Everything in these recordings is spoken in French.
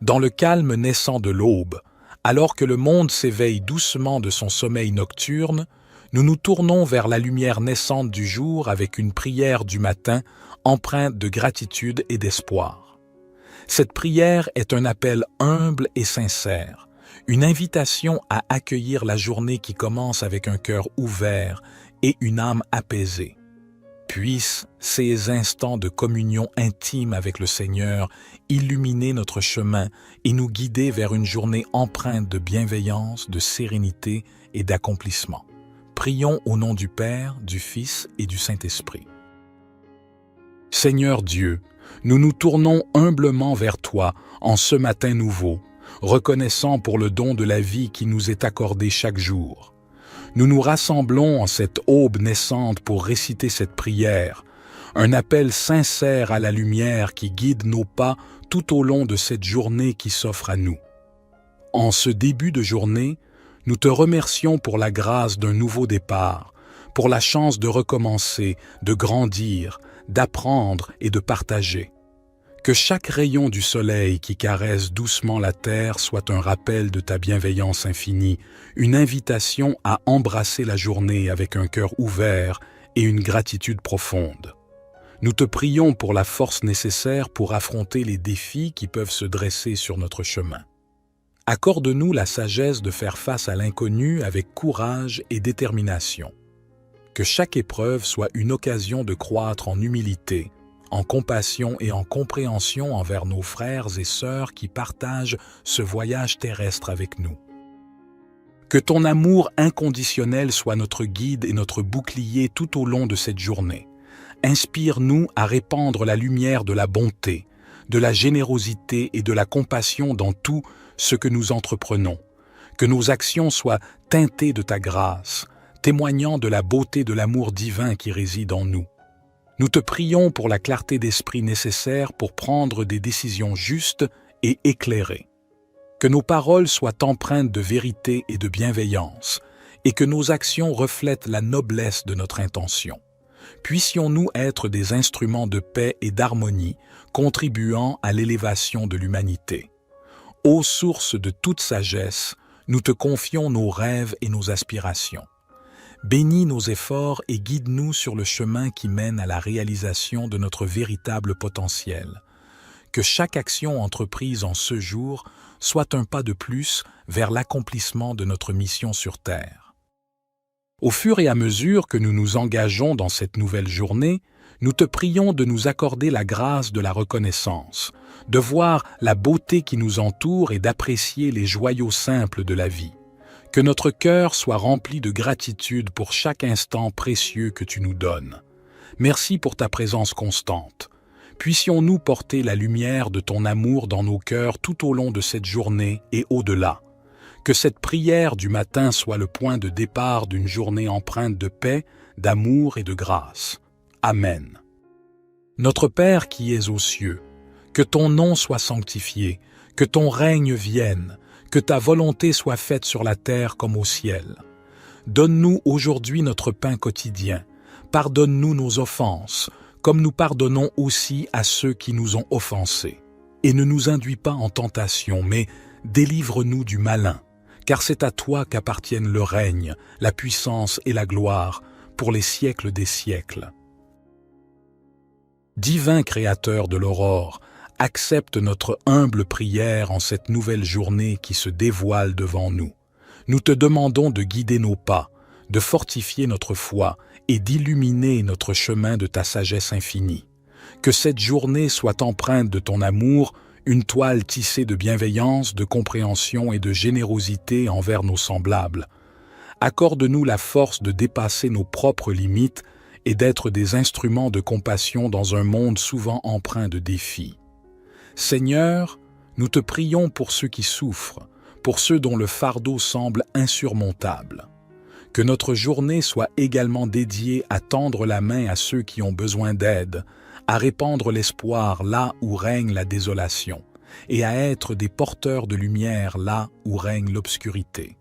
Dans le calme naissant de l'aube, alors que le monde s'éveille doucement de son sommeil nocturne, nous nous tournons vers la lumière naissante du jour avec une prière du matin empreinte de gratitude et d'espoir. Cette prière est un appel humble et sincère, une invitation à accueillir la journée qui commence avec un cœur ouvert et une âme apaisée. Puissent ces instants de communion intime avec le Seigneur illuminer notre chemin et nous guider vers une journée empreinte de bienveillance, de sérénité et d'accomplissement. Prions au nom du Père, du Fils et du Saint-Esprit. Seigneur Dieu, nous nous tournons humblement vers toi en ce matin nouveau, reconnaissant pour le don de la vie qui nous est accordé chaque jour. Nous nous rassemblons en cette aube naissante pour réciter cette prière, un appel sincère à la lumière qui guide nos pas tout au long de cette journée qui s'offre à nous. En ce début de journée, nous te remercions pour la grâce d'un nouveau départ, pour la chance de recommencer, de grandir, d'apprendre et de partager. Que chaque rayon du soleil qui caresse doucement la terre soit un rappel de ta bienveillance infinie, une invitation à embrasser la journée avec un cœur ouvert et une gratitude profonde. Nous te prions pour la force nécessaire pour affronter les défis qui peuvent se dresser sur notre chemin. Accorde-nous la sagesse de faire face à l'inconnu avec courage et détermination. Que chaque épreuve soit une occasion de croître en humilité, en compassion et en compréhension envers nos frères et sœurs qui partagent ce voyage terrestre avec nous. Que ton amour inconditionnel soit notre guide et notre bouclier tout au long de cette journée. Inspire-nous à répandre la lumière de la bonté, de la générosité et de la compassion dans tout ce que nous entreprenons. Que nos actions soient teintées de ta grâce, témoignant de la beauté de l'amour divin qui réside en nous. Nous te prions pour la clarté d'esprit nécessaire pour prendre des décisions justes et éclairées. Que nos paroles soient empreintes de vérité et de bienveillance, et que nos actions reflètent la noblesse de notre intention. Puissions-nous être des instruments de paix et d'harmonie, contribuant à l'élévation de l'humanité. Ô source de toute sagesse, nous te confions nos rêves et nos aspirations. Bénis nos efforts et guide-nous sur le chemin qui mène à la réalisation de notre véritable potentiel. Que chaque action entreprise en ce jour soit un pas de plus vers l'accomplissement de notre mission sur Terre. Au fur et à mesure que nous nous engageons dans cette nouvelle journée, nous te prions de nous accorder la grâce de la reconnaissance, de voir la beauté qui nous entoure et d'apprécier les joyaux simples de la vie. Que notre cœur soit rempli de gratitude pour chaque instant précieux que tu nous donnes. Merci pour ta présence constante. Puissions-nous porter la lumière de ton amour dans nos cœurs tout au long de cette journée et au-delà. Que cette prière du matin soit le point de départ d'une journée empreinte de paix, d'amour et de grâce. Amen. Notre Père qui es aux cieux, que ton nom soit sanctifié, que ton règne vienne, que ta volonté soit faite sur la terre comme au ciel. Donne-nous aujourd'hui notre pain quotidien. Pardonne-nous nos offenses, comme nous pardonnons aussi à ceux qui nous ont offensés. Et ne nous induis pas en tentation, mais délivre-nous du malin, car c'est à toi qu'appartiennent le règne, la puissance et la gloire, pour les siècles des siècles. Divin Créateur de l'aurore, accepte notre humble prière en cette nouvelle journée qui se dévoile devant nous. Nous te demandons de guider nos pas, de fortifier notre foi et d'illuminer notre chemin de ta sagesse infinie. Que cette journée soit empreinte de ton amour, une toile tissée de bienveillance, de compréhension et de générosité envers nos semblables. Accorde-nous la force de dépasser nos propres limites et d'être des instruments de compassion dans un monde souvent empreint de défis. Seigneur, nous te prions pour ceux qui souffrent, pour ceux dont le fardeau semble insurmontable. Que notre journée soit également dédiée à tendre la main à ceux qui ont besoin d'aide, à répandre l'espoir là où règne la désolation, et à être des porteurs de lumière là où règne l'obscurité.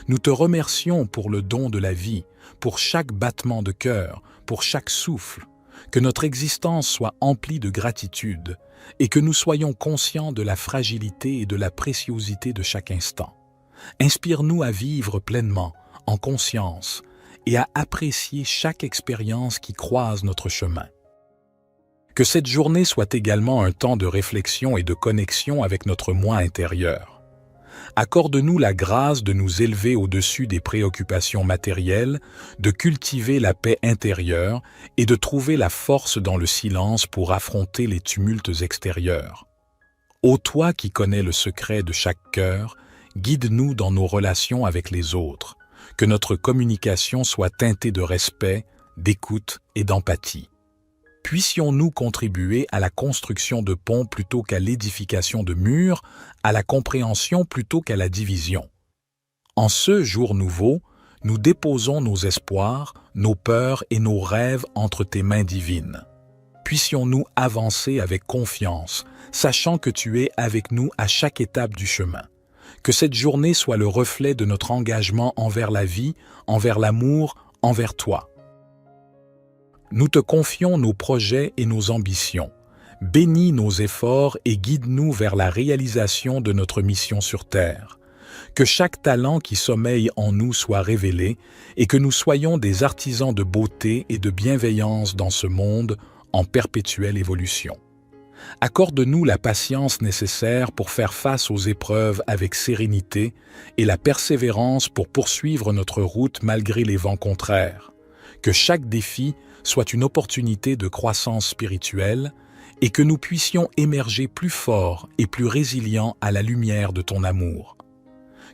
Nous te remercions pour le don de la vie, pour chaque battement de cœur, pour chaque souffle. que notre existence soit emplie de gratitude et que nous soyons conscients de la fragilité et de la préciosité de chaque instant. Inspire-nous à vivre pleinement, en conscience, et à apprécier chaque expérience qui croise notre chemin. Que cette journée soit également un temps de réflexion et de connexion avec notre moi intérieur. Accorde-nous la grâce de nous élever au-dessus des préoccupations matérielles, de cultiver la paix intérieure et de trouver la force dans le silence pour affronter les tumultes extérieurs. Ô toi qui connais le secret de chaque cœur, guide-nous dans nos relations avec les autres, que notre communication soit teintée de respect, d'écoute et d'empathie. Puissions-nous contribuer à la construction de ponts plutôt qu'à l'édification de murs, à la compréhension plutôt qu'à la division. En ce jour nouveau, nous déposons nos espoirs, nos peurs et nos rêves entre tes mains divines. Puissions-nous avancer avec confiance, sachant que tu es avec nous à chaque étape du chemin. Que cette journée soit le reflet de notre engagement envers la vie, envers l'amour, envers toi. Nous te confions nos projets et nos ambitions. Bénis nos efforts et guide-nous vers la réalisation de notre mission sur Terre. Que chaque talent qui sommeille en nous soit révélé et que nous soyons des artisans de beauté et de bienveillance dans ce monde en perpétuelle évolution. Accorde-nous la patience nécessaire pour faire face aux épreuves avec sérénité et la persévérance pour poursuivre notre route malgré les vents contraires. Que chaque défi soit une opportunité de croissance spirituelle et que nous puissions émerger plus forts et plus résilients à la lumière de ton amour.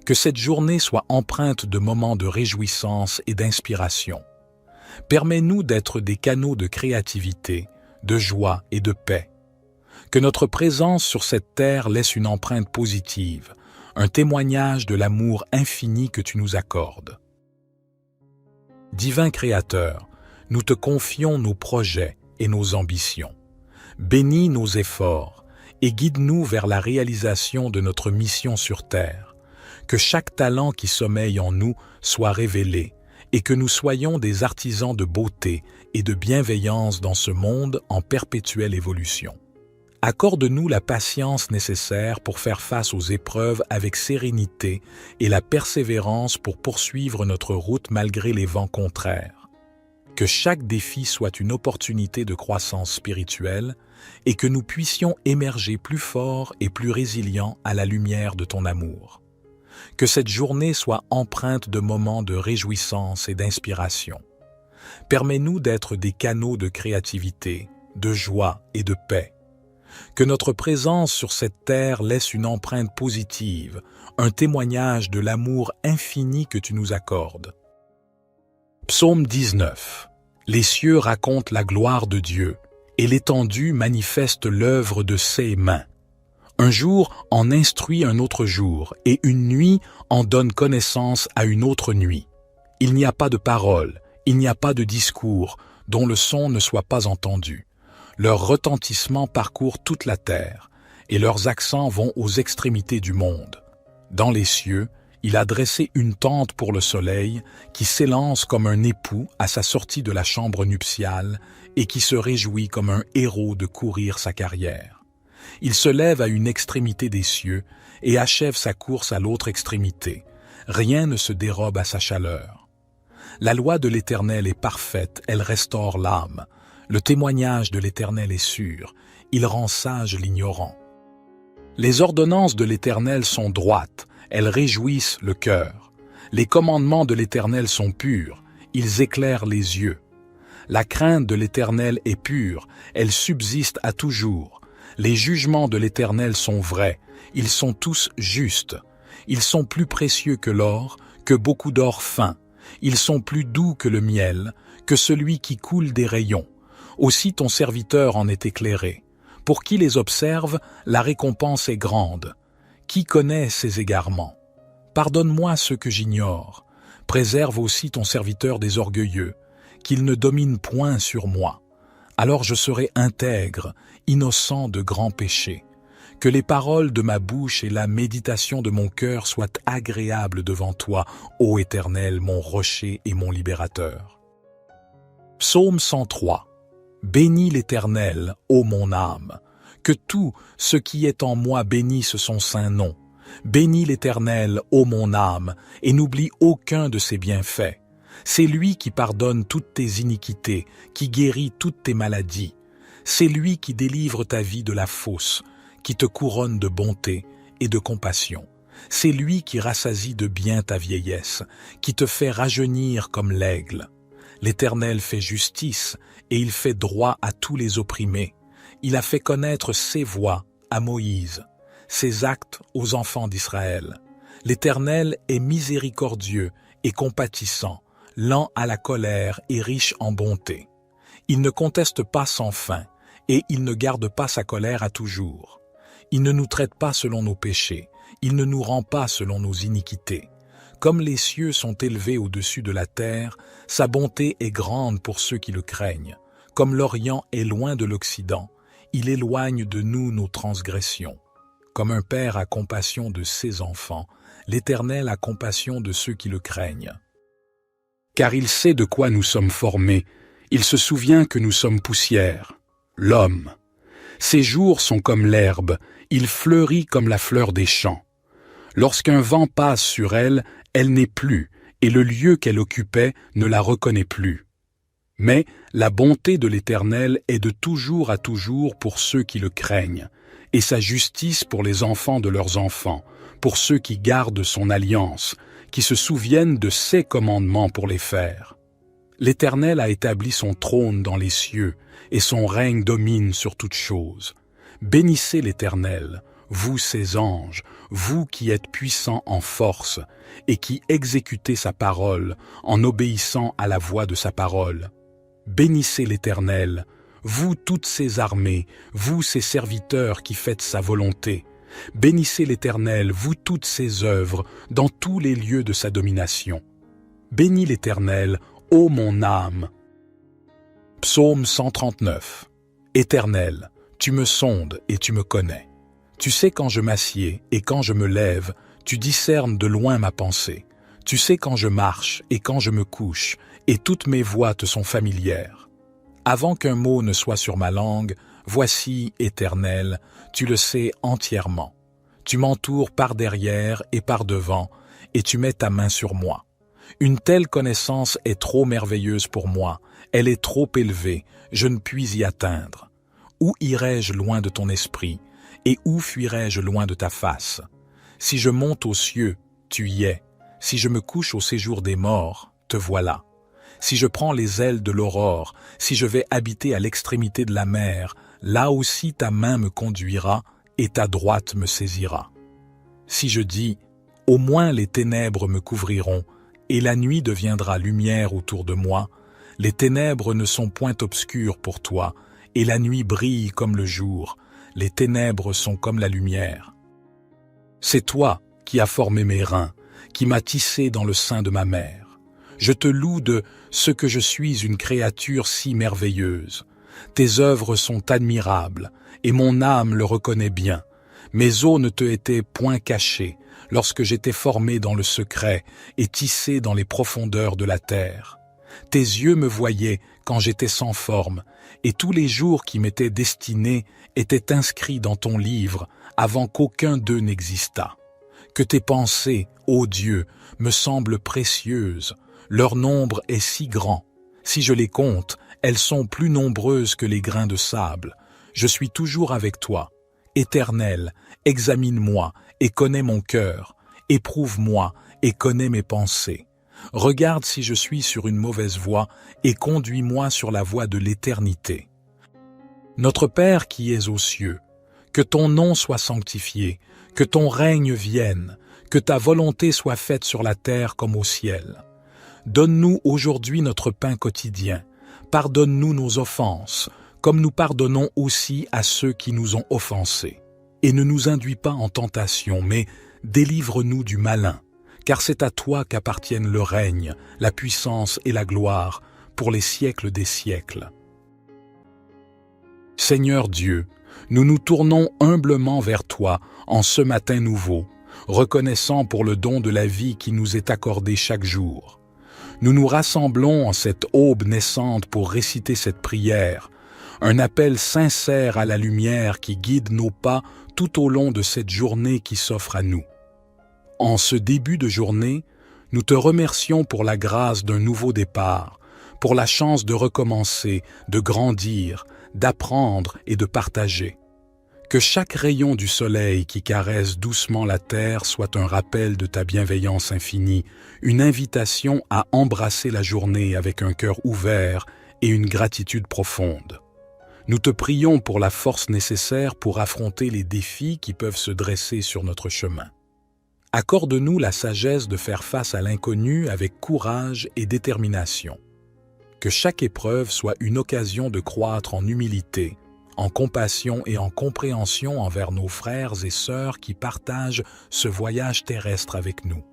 Que cette journée soit empreinte de moments de réjouissance et d'inspiration. Permets-nous d'être des canaux de créativité, de joie et de paix. Que notre présence sur cette terre laisse une empreinte positive, un témoignage de l'amour infini que tu nous accordes. Divin Créateur, nous te confions nos projets et nos ambitions. Bénis nos efforts et guide-nous vers la réalisation de notre mission sur Terre. Que chaque talent qui sommeille en nous soit révélé et que nous soyons des artisans de beauté et de bienveillance dans ce monde en perpétuelle évolution. Accorde-nous la patience nécessaire pour faire face aux épreuves avec sérénité et la persévérance pour poursuivre notre route malgré les vents contraires. Que chaque défi soit une opportunité de croissance spirituelle et que nous puissions émerger plus forts et plus résilients à la lumière de ton amour. Que cette journée soit empreinte de moments de réjouissance et d'inspiration. Permets-nous d'être des canaux de créativité, de joie et de paix. Que notre présence sur cette terre laisse une empreinte positive, un témoignage de l'amour infini que tu nous accordes. Psaume 19. Les cieux racontent la gloire de Dieu, et l'étendue manifeste l'œuvre de ses mains. Un jour en instruit un autre jour, et une nuit en donne connaissance à une autre nuit. Il n'y a pas de parole, il n'y a pas de discours, dont le son ne soit pas entendu. Leur retentissement parcourt toute la terre, et leurs accents vont aux extrémités du monde. Dans les cieux, il a dressé une tente pour le soleil, qui s'élance comme un époux à sa sortie de la chambre nuptiale, et qui se réjouit comme un héros de courir sa carrière. Il se lève à une extrémité des cieux, et achève sa course à l'autre extrémité. Rien ne se dérobe à sa chaleur. La loi de l'Éternel est parfaite, elle restaure l'âme. Le témoignage de l'Éternel est sûr, il rend sage l'ignorant. Les ordonnances de l'Éternel sont droites, elles réjouissent le cœur. Les commandements de l'Éternel sont purs, ils éclairent les yeux. La crainte de l'Éternel est pure, elle subsiste à toujours. Les jugements de l'Éternel sont vrais, ils sont tous justes. Ils sont plus précieux que l'or, que beaucoup d'or fin. Ils sont plus doux que le miel, que celui qui coule des rayons. Aussi ton serviteur en est éclairé. Pour qui les observe, la récompense est grande. Qui connaît ses égarements? Pardonne-moi ce que j'ignore. Préserve aussi ton serviteur des orgueilleux, qu'il ne domine point sur moi. Alors je serai intègre, innocent de grands péchés. Que les paroles de ma bouche et la méditation de mon cœur soient agréables devant toi, ô Éternel, mon rocher et mon libérateur. Psaume 103. Bénis l'Éternel, ô mon âme. Que tout ce qui est en moi bénisse son saint nom. Bénis l'Éternel, ô mon âme, et n'oublie aucun de ses bienfaits. C'est lui qui pardonne toutes tes iniquités, qui guérit toutes tes maladies. C'est lui qui délivre ta vie de la fosse, qui te couronne de bonté et de compassion. C'est lui qui rassasie de bien ta vieillesse, qui te fait rajeunir comme l'aigle. L'Éternel fait justice et il fait droit à tous les opprimés. Il a fait connaître ses voies à Moïse, ses actes aux enfants d'Israël. L'Éternel est miséricordieux et compatissant, lent à la colère et riche en bonté. Il ne conteste pas sans fin, et il ne garde pas sa colère à toujours. Il ne nous traite pas selon nos péchés, il ne nous rend pas selon nos iniquités. Comme les cieux sont élevés au-dessus de la terre, sa bonté est grande pour ceux qui le craignent. Comme l'Orient est loin de l'Occident, il éloigne de nous nos transgressions. Comme un père a compassion de ses enfants, l'Éternel a compassion de ceux qui le craignent. Car il sait de quoi nous sommes formés, il se souvient que nous sommes poussière. L'homme. Ses jours sont comme l'herbe, il fleurit comme la fleur des champs. Lorsqu'un vent passe sur elle, elle n'est plus, et le lieu qu'elle occupait ne la reconnaît plus. Mais la bonté de l'Éternel est de toujours à toujours pour ceux qui le craignent, et sa justice pour les enfants de leurs enfants, pour ceux qui gardent son alliance, qui se souviennent de ses commandements pour les faire. L'Éternel a établi son trône dans les cieux, et son règne domine sur toutes choses. Bénissez l'Éternel, vous ses anges, vous qui êtes puissants en force, et qui exécutez sa parole en obéissant à la voix de sa parole. Bénissez l'Éternel, vous toutes ses armées, vous ses serviteurs qui faites sa volonté. Bénissez l'Éternel, vous toutes ses œuvres, dans tous les lieux de sa domination. Bénis l'Éternel, ô mon âme. Psaume 139. Éternel, tu me sondes et tu me connais. Tu sais quand je m'assieds et quand je me lève, tu discernes de loin ma pensée. Tu sais quand je marche et quand je me couche, et toutes mes voies te sont familières. Avant qu'un mot ne soit sur ma langue, voici, Éternel, tu le sais entièrement. Tu m'entoures par derrière et par devant, et tu mets ta main sur moi. Une telle connaissance est trop merveilleuse pour moi, elle est trop élevée, je ne puis y atteindre. Où irai-je loin de ton esprit, et où fuirai-je loin de ta face? Si je monte aux cieux, tu y es. Si je me couche au séjour des morts, te voilà. Si je prends les ailes de l'aurore, si je vais habiter à l'extrémité de la mer, là aussi ta main me conduira et ta droite me saisira. Si je dis, au moins les ténèbres me couvriront, et la nuit deviendra lumière autour de moi, les ténèbres ne sont point obscures pour toi, et la nuit brille comme le jour, les ténèbres sont comme la lumière. C'est toi qui as formé mes reins, qui m'as tissé dans le sein de ma mère. Je te loue de ce que je suis une créature si merveilleuse. Tes œuvres sont admirables, et mon âme le reconnaît bien. Mes os ne te étaient point cachés, lorsque j'étais formé dans le secret et tissé dans les profondeurs de la terre. Tes yeux me voyaient quand j'étais sans forme, et tous les jours qui m'étaient destinés étaient inscrits dans ton livre avant qu'aucun d'eux n'existât. Que tes pensées, ô Dieu, me semblent précieuses, leur nombre est si grand. Si je les compte, elles sont plus nombreuses que les grains de sable. Je suis toujours avec toi. Éternel, examine-moi et connais mon cœur. Éprouve-moi et connais mes pensées. Regarde si je suis sur une mauvaise voie et conduis-moi sur la voie de l'éternité. Notre Père qui es aux cieux, que ton nom soit sanctifié, que ton règne vienne, que ta volonté soit faite sur la terre comme au ciel. Donne-nous aujourd'hui notre pain quotidien. Pardonne-nous nos offenses, comme nous pardonnons aussi à ceux qui nous ont offensés. Et ne nous induis pas en tentation, mais délivre-nous du malin, car c'est à toi qu'appartiennent le règne, la puissance et la gloire, pour les siècles des siècles. Seigneur Dieu, nous nous tournons humblement vers toi en ce matin nouveau, reconnaissant pour le don de la vie qui nous est accordé chaque jour. Nous nous rassemblons en cette aube naissante pour réciter cette prière, un appel sincère à la lumière qui guide nos pas tout au long de cette journée qui s'offre à nous. En ce début de journée, nous te remercions pour la grâce d'un nouveau départ, pour la chance de recommencer, de grandir, d'apprendre et de partager. Que chaque rayon du soleil qui caresse doucement la terre soit un rappel de ta bienveillance infinie, une invitation à embrasser la journée avec un cœur ouvert et une gratitude profonde. Nous te prions pour la force nécessaire pour affronter les défis qui peuvent se dresser sur notre chemin. Accorde-nous la sagesse de faire face à l'inconnu avec courage et détermination. Que chaque épreuve soit une occasion de croître en humilité, en compassion et en compréhension envers nos frères et sœurs qui partagent ce voyage terrestre avec nous.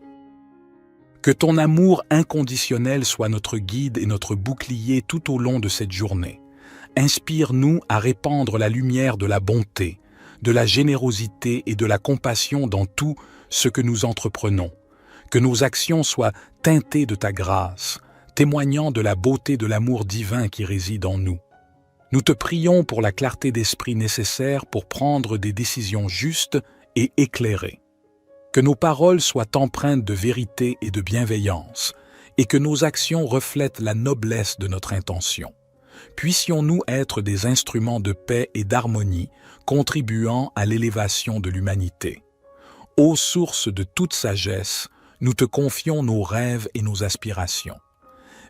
Que ton amour inconditionnel soit notre guide et notre bouclier tout au long de cette journée. Inspire-nous à répandre la lumière de la bonté, de la générosité et de la compassion dans tout ce que nous entreprenons. Que nos actions soient teintées de ta grâce, témoignant de la beauté de l'amour divin qui réside en nous. Nous te prions pour la clarté d'esprit nécessaire pour prendre des décisions justes et éclairées. Que nos paroles soient empreintes de vérité et de bienveillance, et que nos actions reflètent la noblesse de notre intention. Puissions-nous être des instruments de paix et d'harmonie, contribuant à l'élévation de l'humanité. Ô source de toute sagesse, nous te confions nos rêves et nos aspirations.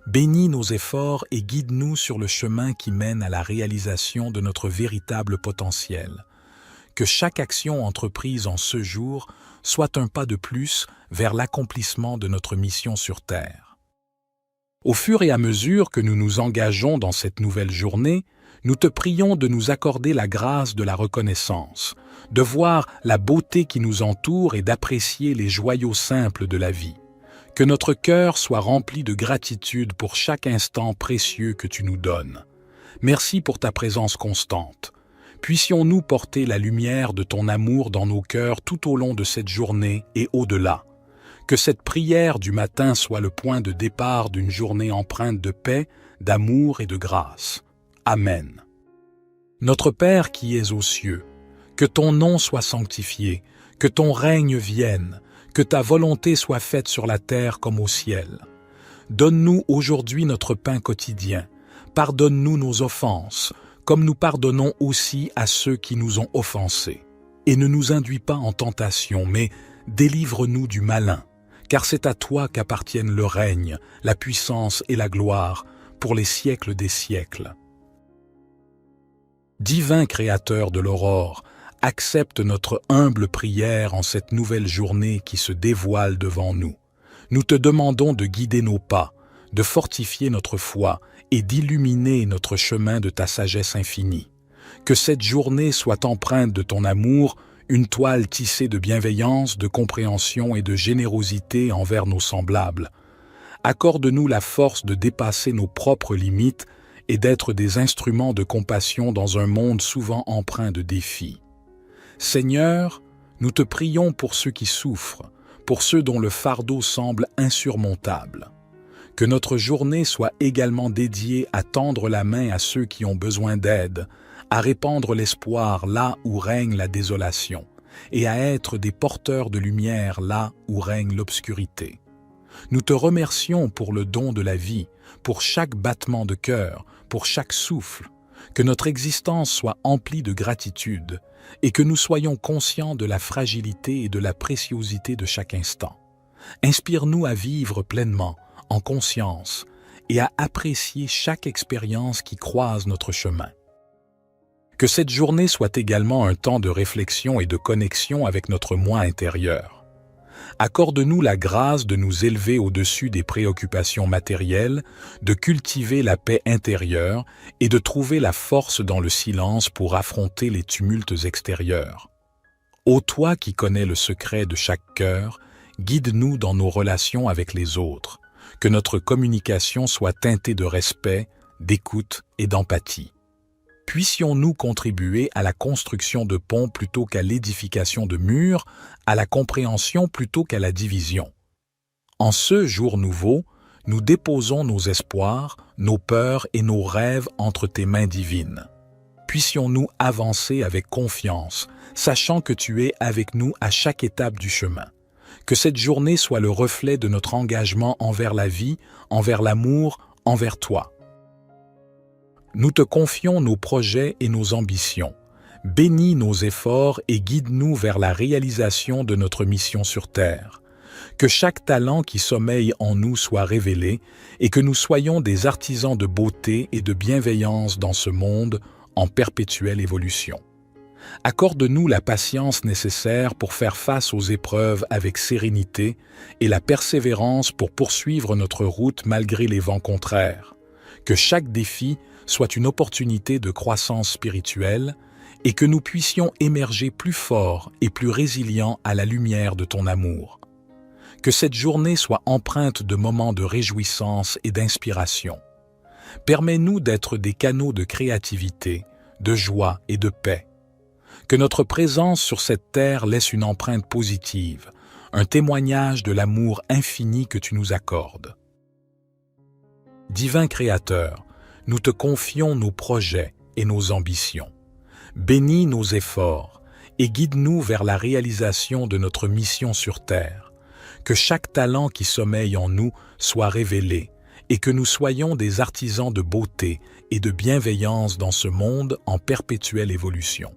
Bénis nos efforts et guide-nous sur le chemin qui mène à la réalisation de notre véritable potentiel. Que chaque action entreprise en ce jour soit un pas de plus vers l'accomplissement de notre mission sur Terre. Au fur et à mesure que nous nous engageons dans cette nouvelle journée, nous te prions de nous accorder la grâce de la reconnaissance, de voir la beauté qui nous entoure et d'apprécier les joyaux simples de la vie. Que notre cœur soit rempli de gratitude pour chaque instant précieux que tu nous donnes. Merci pour ta présence constante. Puissions-nous porter la lumière de ton amour dans nos cœurs tout au long de cette journée et au-delà. Que cette prière du matin soit le point de départ d'une journée empreinte de paix, d'amour et de grâce. Amen. Notre Père qui es aux cieux, que ton nom soit sanctifié, que ton règne vienne, que ta volonté soit faite sur la terre comme au ciel. Donne-nous aujourd'hui notre pain quotidien. Pardonne-nous nos offenses, comme nous pardonnons aussi à ceux qui nous ont offensés. Et ne nous induis pas en tentation, mais délivre-nous du malin, car c'est à toi qu'appartiennent le règne, la puissance et la gloire, pour les siècles des siècles. Divin Créateur de l'aurore, accepte notre humble prière en cette nouvelle journée qui se dévoile devant nous. Nous te demandons de guider nos pas, de fortifier notre foi et d'illuminer notre chemin de ta sagesse infinie. Que cette journée soit empreinte de ton amour, une toile tissée de bienveillance, de compréhension et de générosité envers nos semblables. Accorde-nous la force de dépasser nos propres limites et d'être des instruments de compassion dans un monde souvent empreint de défis. Seigneur, nous te prions pour ceux qui souffrent, pour ceux dont le fardeau semble insurmontable. Que notre journée soit également dédiée à tendre la main à ceux qui ont besoin d'aide, à répandre l'espoir là où règne la désolation, et à être des porteurs de lumière là où règne l'obscurité. Nous te remercions pour le don de la vie, pour chaque battement de cœur, pour chaque souffle, que notre existence soit emplie de gratitude et que nous soyons conscients de la fragilité et de la préciosité de chaque instant. Inspire-nous à vivre pleinement, en conscience, et à apprécier chaque expérience qui croise notre chemin. Que cette journée soit également un temps de réflexion et de connexion avec notre moi intérieur. Accorde-nous la grâce de nous élever au-dessus des préoccupations matérielles, de cultiver la paix intérieure et de trouver la force dans le silence pour affronter les tumultes extérieurs. Ô toi qui connais le secret de chaque cœur, guide-nous dans nos relations avec les autres, que notre communication soit teintée de respect, d'écoute et d'empathie. Puissions-nous contribuer à la construction de ponts plutôt qu'à l'édification de murs, à la compréhension plutôt qu'à la division. En ce jour nouveau, nous déposons nos espoirs, nos peurs et nos rêves entre tes mains divines. puissions-nous avancer avec confiance, sachant que tu es avec nous à chaque étape du chemin. Que cette journée soit le reflet de notre engagement envers la vie, envers l'amour, envers toi. Nous te confions nos projets et nos ambitions. Bénis nos efforts et guide-nous vers la réalisation de notre mission sur Terre. Que chaque talent qui sommeille en nous soit révélé et que nous soyons des artisans de beauté et de bienveillance dans ce monde en perpétuelle évolution. Accorde-nous la patience nécessaire pour faire face aux épreuves avec sérénité et la persévérance pour poursuivre notre route malgré les vents contraires. Que chaque défi soit une opportunité de croissance spirituelle et que nous puissions émerger plus forts et plus résilients à la lumière de ton amour. Que cette journée soit empreinte de moments de réjouissance et d'inspiration. Permets-nous d'être des canaux de créativité, de joie et de paix. Que notre présence sur cette terre laisse une empreinte positive, un témoignage de l'amour infini que tu nous accordes. Divin Créateur, nous te confions nos projets et nos ambitions. Bénis nos efforts et guide-nous vers la réalisation de notre mission sur Terre. Que chaque talent qui sommeille en nous soit révélé et que nous soyons des artisans de beauté et de bienveillance dans ce monde en perpétuelle évolution.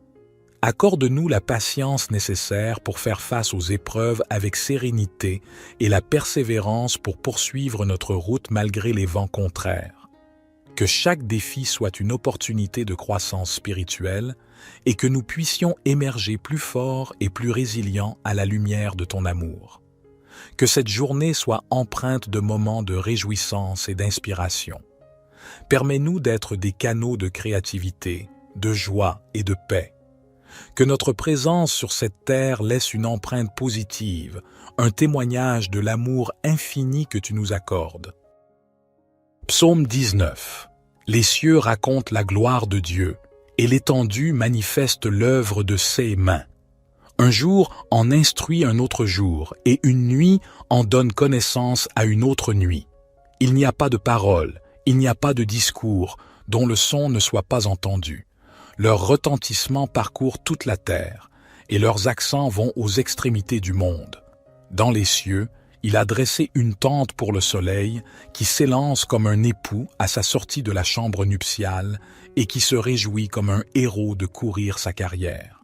Accorde-nous la patience nécessaire pour faire face aux épreuves avec sérénité et la persévérance pour poursuivre notre route malgré les vents contraires. Que chaque défi soit une opportunité de croissance spirituelle et que nous puissions émerger plus forts et plus résilients à la lumière de ton amour. Que cette journée soit empreinte de moments de réjouissance et d'inspiration. Permets-nous d'être des canaux de créativité, de joie et de paix. Que notre présence sur cette terre laisse une empreinte positive, un témoignage de l'amour infini que tu nous accordes. Psaume 19. Les cieux racontent la gloire de Dieu, et l'étendue manifeste l'œuvre de ses mains. Un jour en instruit un autre jour, et une nuit en donne connaissance à une autre nuit. Il n'y a pas de parole, il n'y a pas de discours, dont le son ne soit pas entendu. Leur retentissement parcourt toute la terre, et leurs accents vont aux extrémités du monde. Dans les cieux, il a dressé une tente pour le soleil, qui s'élance comme un époux à sa sortie de la chambre nuptiale, et qui se réjouit comme un héros de courir sa carrière.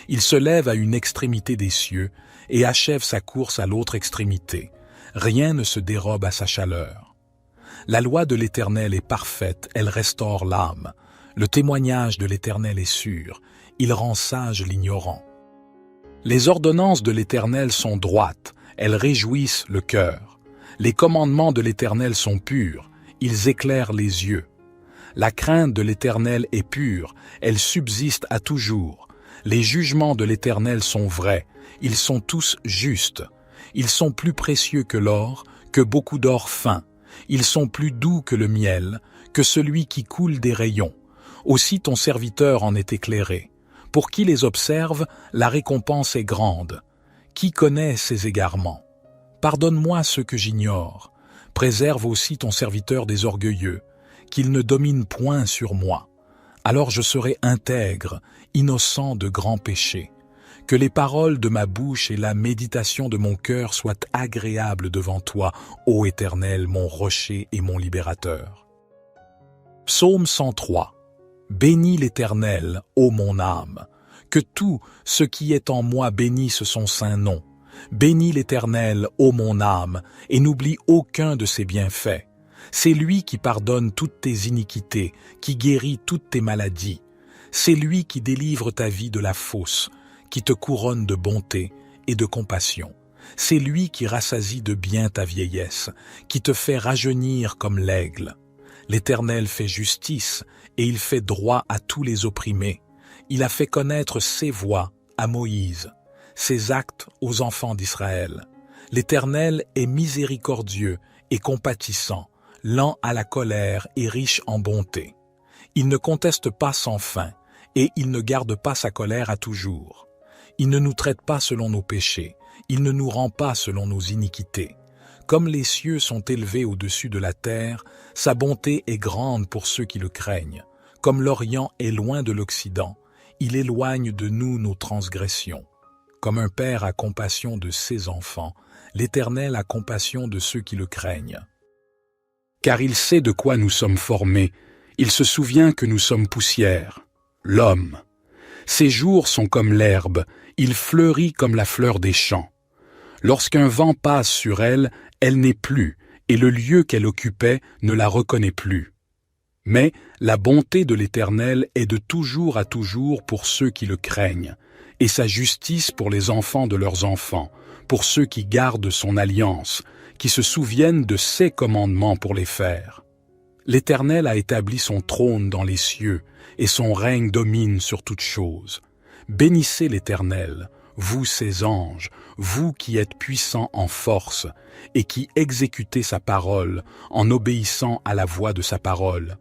Il se lève à une extrémité des cieux, et achève sa course à l'autre extrémité. Rien ne se dérobe à sa chaleur. La loi de l'Éternel est parfaite, elle restaure l'âme. Le témoignage de l'Éternel est sûr, il rend sage l'ignorant. Les ordonnances de l'Éternel sont droites, elles réjouissent le cœur. Les commandements de l'Éternel sont purs, ils éclairent les yeux. La crainte de l'Éternel est pure, elle subsiste à toujours. Les jugements de l'Éternel sont vrais, ils sont tous justes. Ils sont plus précieux que l'or, que beaucoup d'or fin. Ils sont plus doux que le miel, que celui qui coule des rayons. Aussi ton serviteur en est éclairé. Pour qui les observe, la récompense est grande. Qui connaît ses égarements? Pardonne-moi ce que j'ignore. Préserve aussi ton serviteur des orgueilleux, qu'il ne domine point sur moi. Alors je serai intègre, innocent de grands péchés. Que les paroles de ma bouche et la méditation de mon cœur soient agréables devant toi, ô Éternel, mon rocher et mon libérateur. Psaume 103. Bénis l'Éternel, ô mon âme. Que tout ce qui est en moi bénisse son saint nom. Bénis l'Éternel, ô mon âme, et n'oublie aucun de ses bienfaits. C'est lui qui pardonne toutes tes iniquités, qui guérit toutes tes maladies. C'est lui qui délivre ta vie de la fosse, qui te couronne de bonté et de compassion. C'est lui qui rassasie de bien ta vieillesse, qui te fait rajeunir comme l'aigle. L'Éternel fait justice et il fait droit à tous les opprimés. Il a fait connaître ses voies à Moïse, ses actes aux enfants d'Israël. L'Éternel est miséricordieux et compatissant, lent à la colère et riche en bonté. Il ne conteste pas sans fin, et il ne garde pas sa colère à toujours. Il ne nous traite pas selon nos péchés, il ne nous rend pas selon nos iniquités. Comme les cieux sont élevés au-dessus de la terre, sa bonté est grande pour ceux qui le craignent. Comme l'Orient est loin de l'Occident, il éloigne de nous nos transgressions. Comme un père a compassion de ses enfants, l'Éternel a compassion de ceux qui le craignent. Car il sait de quoi nous sommes formés, il se souvient que nous sommes poussière, l'homme. Ses jours sont comme l'herbe, il fleurit comme la fleur des champs. Lorsqu'un vent passe sur elle, elle n'est plus, et le lieu qu'elle occupait ne la reconnaît plus. Mais la bonté de l'Éternel est de toujours à toujours pour ceux qui le craignent, et sa justice pour les enfants de leurs enfants, pour ceux qui gardent son alliance, qui se souviennent de ses commandements pour les faire. L'Éternel a établi son trône dans les cieux, et son règne domine sur toutes choses. Bénissez l'Éternel, vous ses anges, vous qui êtes puissants en force, et qui exécutez sa parole en obéissant à la voix de sa parole.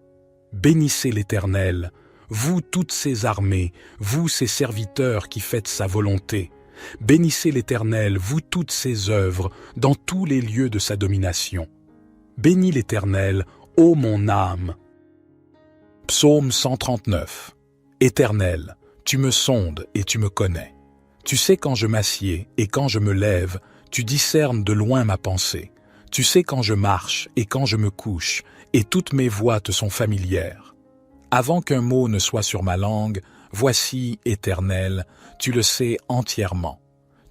Bénissez l'Éternel, vous toutes ses armées, vous ses serviteurs qui faites sa volonté. Bénissez l'Éternel, vous toutes ses œuvres, dans tous les lieux de sa domination. Bénis l'Éternel, ô mon âme. Psaume 139. Éternel, tu me sondes et tu me connais. Tu sais quand je m'assieds et quand je me lève, tu discernes de loin ma pensée. Tu sais quand je marche et quand je me couche, et toutes mes voies te sont familières. Avant qu'un mot ne soit sur ma langue, voici, Éternel, tu le sais entièrement.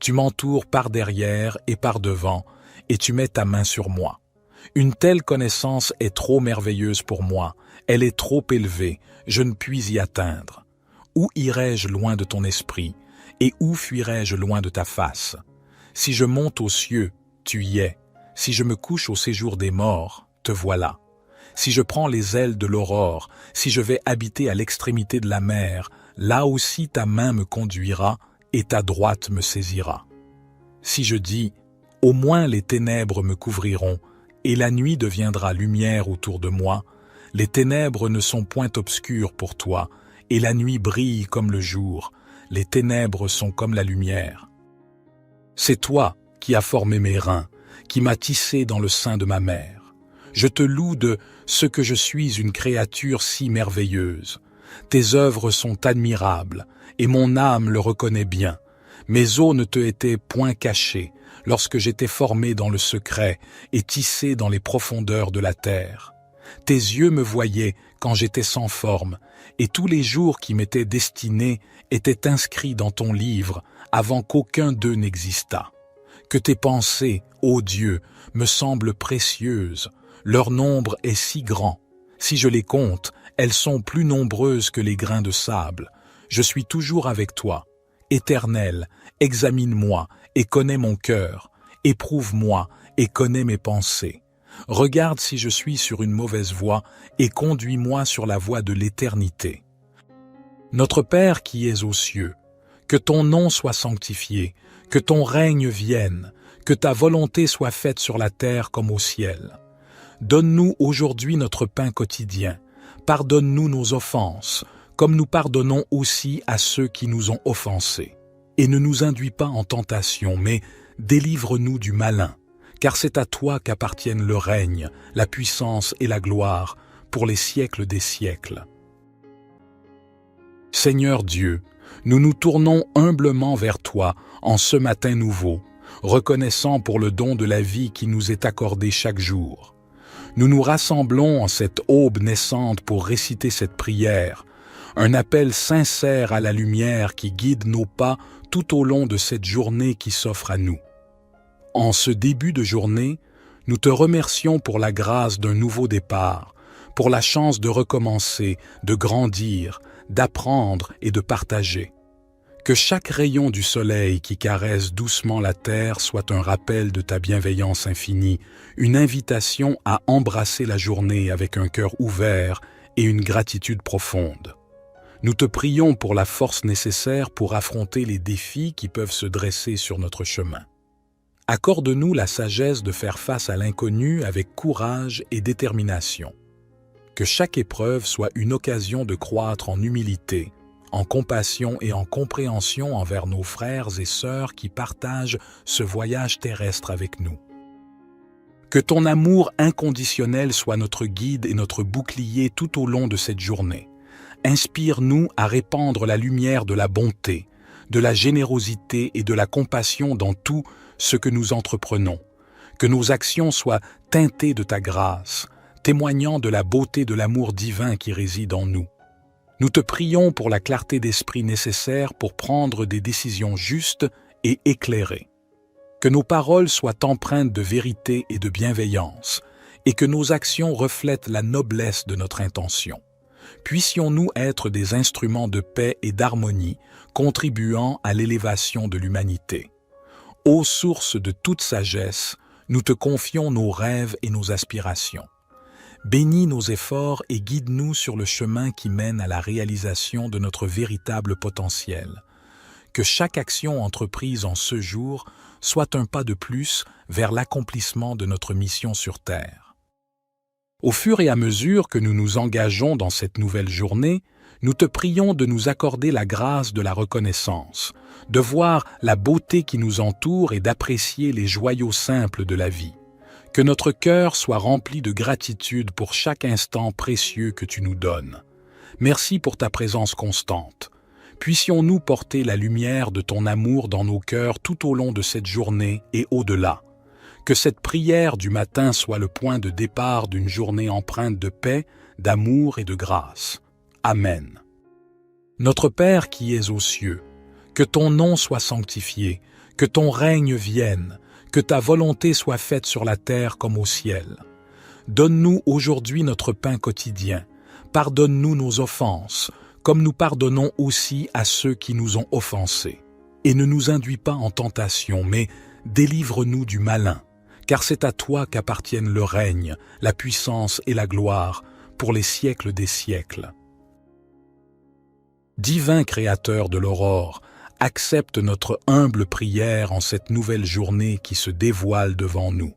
Tu m'entoures par derrière et par devant, et tu mets ta main sur moi. Une telle connaissance est trop merveilleuse pour moi, elle est trop élevée, je ne puis y atteindre. Où irai-je loin de ton esprit, et où fuirai-je loin de ta face? Si je monte aux cieux, tu y es. Si je me couche au séjour des morts, te voilà. Si je prends les ailes de l'aurore, si je vais habiter à l'extrémité de la mer, là aussi ta main me conduira et ta droite me saisira. Si je dis, au moins les ténèbres me couvriront, et la nuit deviendra lumière autour de moi, les ténèbres ne sont point obscures pour toi, et la nuit brille comme le jour, les ténèbres sont comme la lumière. C'est toi qui as formé mes reins, qui m'as tissé dans le sein de ma mère. Je te loue de ce que je suis une créature si merveilleuse. Tes œuvres sont admirables, et mon âme le reconnaît bien. Mes os ne te étaient point cachés, lorsque j'étais formé dans le secret et tissé dans les profondeurs de la terre. Tes yeux me voyaient quand j'étais sans forme, et tous les jours qui m'étaient destinés étaient inscrits dans ton livre avant qu'aucun d'eux n'existât. Que tes pensées, ô Dieu, me semblent précieuses, leur nombre est si grand. Si je les compte, elles sont plus nombreuses que les grains de sable. Je suis toujours avec toi. Éternel, examine-moi et connais mon cœur. Éprouve-moi et connais mes pensées. Regarde si je suis sur une mauvaise voie et conduis-moi sur la voie de l'éternité. Notre Père qui es aux cieux, que ton nom soit sanctifié, que ton règne vienne, que ta volonté soit faite sur la terre comme au ciel. Donne-nous aujourd'hui notre pain quotidien. Pardonne-nous nos offenses, comme nous pardonnons aussi à ceux qui nous ont offensés. Et ne nous induis pas en tentation, mais délivre-nous du malin, car c'est à toi qu'appartiennent le règne, la puissance et la gloire, pour les siècles des siècles. Seigneur Dieu, nous nous tournons humblement vers toi en ce matin nouveau, reconnaissant pour le don de la vie qui nous est accordé chaque jour. Nous nous rassemblons en cette aube naissante pour réciter cette prière, un appel sincère à la lumière qui guide nos pas tout au long de cette journée qui s'offre à nous. En ce début de journée, nous te remercions pour la grâce d'un nouveau départ, pour la chance de recommencer, de grandir, d'apprendre et de partager. Que chaque rayon du soleil qui caresse doucement la terre soit un rappel de ta bienveillance infinie, une invitation à embrasser la journée avec un cœur ouvert et une gratitude profonde. Nous te prions pour la force nécessaire pour affronter les défis qui peuvent se dresser sur notre chemin. Accorde-nous la sagesse de faire face à l'inconnu avec courage et détermination. Que chaque épreuve soit une occasion de croître en humilité, en compassion et en compréhension envers nos frères et sœurs qui partagent ce voyage terrestre avec nous. Que ton amour inconditionnel soit notre guide et notre bouclier tout au long de cette journée. Inspire-nous à répandre la lumière de la bonté, de la générosité et de la compassion dans tout ce que nous entreprenons. Que nos actions soient teintées de ta grâce, témoignant de la beauté de l'amour divin qui réside en nous. Nous te prions pour la clarté d'esprit nécessaire pour prendre des décisions justes et éclairées. Que nos paroles soient empreintes de vérité et de bienveillance, et que nos actions reflètent la noblesse de notre intention. Puissions-nous être des instruments de paix et d'harmonie, contribuant à l'élévation de l'humanité. Ô source de toute sagesse, nous te confions nos rêves et nos aspirations. Bénis nos efforts et guide-nous sur le chemin qui mène à la réalisation de notre véritable potentiel. Que chaque action entreprise en ce jour soit un pas de plus vers l'accomplissement de notre mission sur Terre. Au fur et à mesure que nous nous engageons dans cette nouvelle journée, nous te prions de nous accorder la grâce de la reconnaissance, de voir la beauté qui nous entoure et d'apprécier les joyaux simples de la vie. Que notre cœur soit rempli de gratitude pour chaque instant précieux que tu nous donnes. Merci pour ta présence constante. Puissions-nous porter la lumière de ton amour dans nos cœurs tout au long de cette journée et au-delà. Que cette prière du matin soit le point de départ d'une journée empreinte de paix, d'amour et de grâce. Amen. Notre Père qui es aux cieux, que ton nom soit sanctifié, que ton règne vienne, que ta volonté soit faite sur la terre comme au ciel. Donne-nous aujourd'hui notre pain quotidien. Pardonne-nous nos offenses, comme nous pardonnons aussi à ceux qui nous ont offensés. Et ne nous induis pas en tentation, mais délivre-nous du malin, car c'est à toi qu'appartiennent le règne, la puissance et la gloire, pour les siècles des siècles. Divin Créateur de l'aurore, accepte notre humble prière en cette nouvelle journée qui se dévoile devant nous.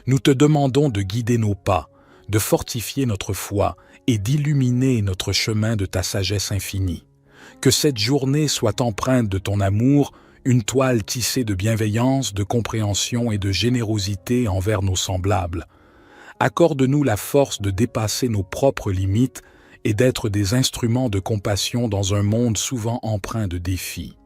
Nous te demandons de guider nos pas, de fortifier notre foi et d'illuminer notre chemin de ta sagesse infinie. Que cette journée soit empreinte de ton amour, une toile tissée de bienveillance, de compréhension et de générosité envers nos semblables. Accorde-nous la force de dépasser nos propres limites et d'être des instruments de compassion dans un monde souvent empreint de défis.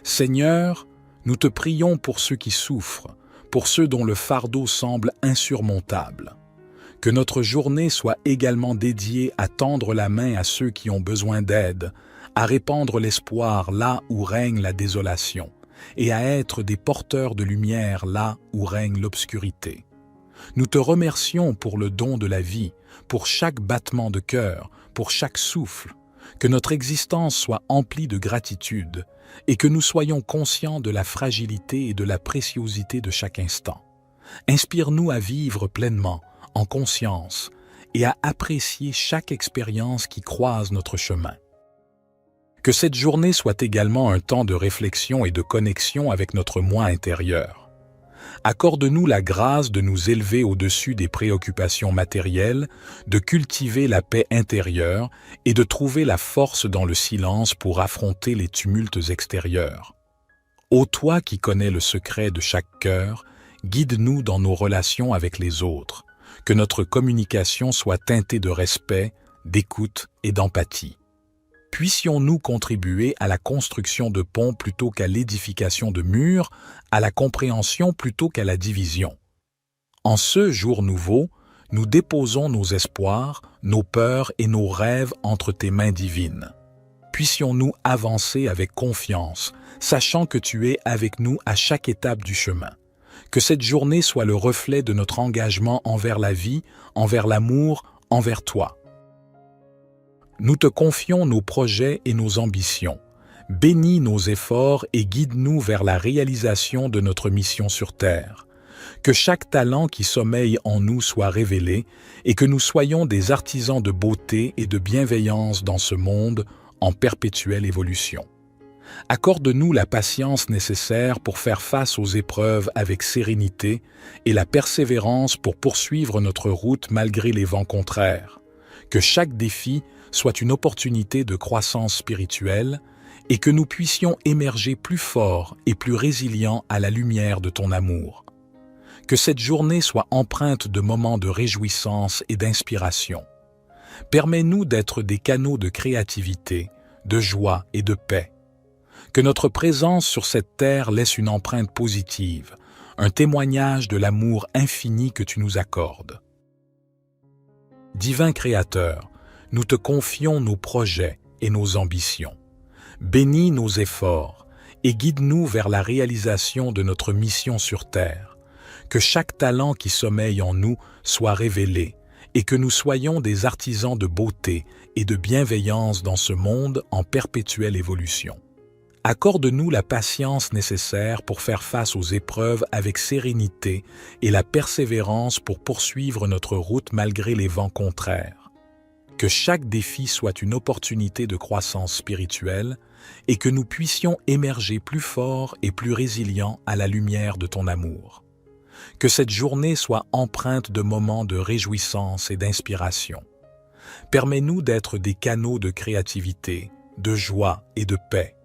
Seigneur, nous te prions pour ceux qui souffrent, pour ceux dont le fardeau semble insurmontable. Que notre journée soit également dédiée à tendre la main à ceux qui ont besoin d'aide, à répandre l'espoir là où règne la désolation, et à être des porteurs de lumière là où règne l'obscurité. Nous te remercions pour le don de la vie, pour chaque battement de cœur, pour chaque souffle. Que notre existence soit emplie de gratitude et que nous soyons conscients de la fragilité et de la préciosité de chaque instant. Inspire-nous à vivre pleinement, en conscience, et à apprécier chaque expérience qui croise notre chemin. Que cette journée soit également un temps de réflexion et de connexion avec notre moi intérieur. Accorde-nous la grâce de nous élever au-dessus des préoccupations matérielles, de cultiver la paix intérieure et de trouver la force dans le silence pour affronter les tumultes extérieurs. Ô toi qui connais le secret de chaque cœur, guide-nous dans nos relations avec les autres, que notre communication soit teintée de respect, d'écoute et d'empathie. Puissions-nous contribuer à la construction de ponts plutôt qu'à l'édification de murs, à la compréhension plutôt qu'à la division. En ce jour nouveau, nous déposons nos espoirs, nos peurs et nos rêves entre tes mains divines. Puissions-nous avancer avec confiance, sachant que tu es avec nous à chaque étape du chemin. Que cette journée soit le reflet de notre engagement envers la vie, envers l'amour, envers toi. Nous te confions nos projets et nos ambitions. Bénis nos efforts et guide-nous vers la réalisation de notre mission sur Terre. Que chaque talent qui sommeille en nous soit révélé et que nous soyons des artisans de beauté et de bienveillance dans ce monde en perpétuelle évolution. Accorde-nous la patience nécessaire pour faire face aux épreuves avec sérénité et la persévérance pour poursuivre notre route malgré les vents contraires. Que chaque défi soit une opportunité de croissance spirituelle et que nous puissions émerger plus forts et plus résilients à la lumière de ton amour. Que cette journée soit empreinte de moments de réjouissance et d'inspiration. Permets-nous d'être des canaux de créativité, de joie et de paix. Que notre présence sur cette terre laisse une empreinte positive, un témoignage de l'amour infini que tu nous accordes. Divin Créateur, nous te confions nos projets et nos ambitions. Bénis nos efforts et guide-nous vers la réalisation de notre mission sur terre. Que chaque talent qui sommeille en nous soit révélé et que nous soyons des artisans de beauté et de bienveillance dans ce monde en perpétuelle évolution. Accorde-nous la patience nécessaire pour faire face aux épreuves avec sérénité et la persévérance pour poursuivre notre route malgré les vents contraires. Que chaque défi soit une opportunité de croissance spirituelle et que nous puissions émerger plus forts et plus résilients à la lumière de ton amour. Que cette journée soit empreinte de moments de réjouissance et d'inspiration. Permets-nous d'être des canaux de créativité, de joie et de paix.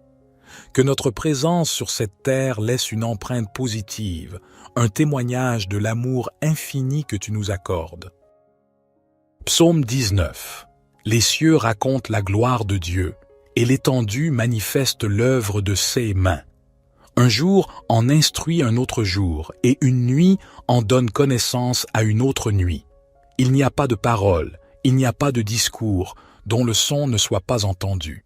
Que notre présence sur cette terre laisse une empreinte positive, un témoignage de l'amour infini que tu nous accordes. Psaume 19. Les cieux racontent la gloire de Dieu, et l'étendue manifeste l'œuvre de ses mains. Un jour en instruit un autre jour, et une nuit en donne connaissance à une autre nuit. Il n'y a pas de parole, il n'y a pas de discours, dont le son ne soit pas entendu.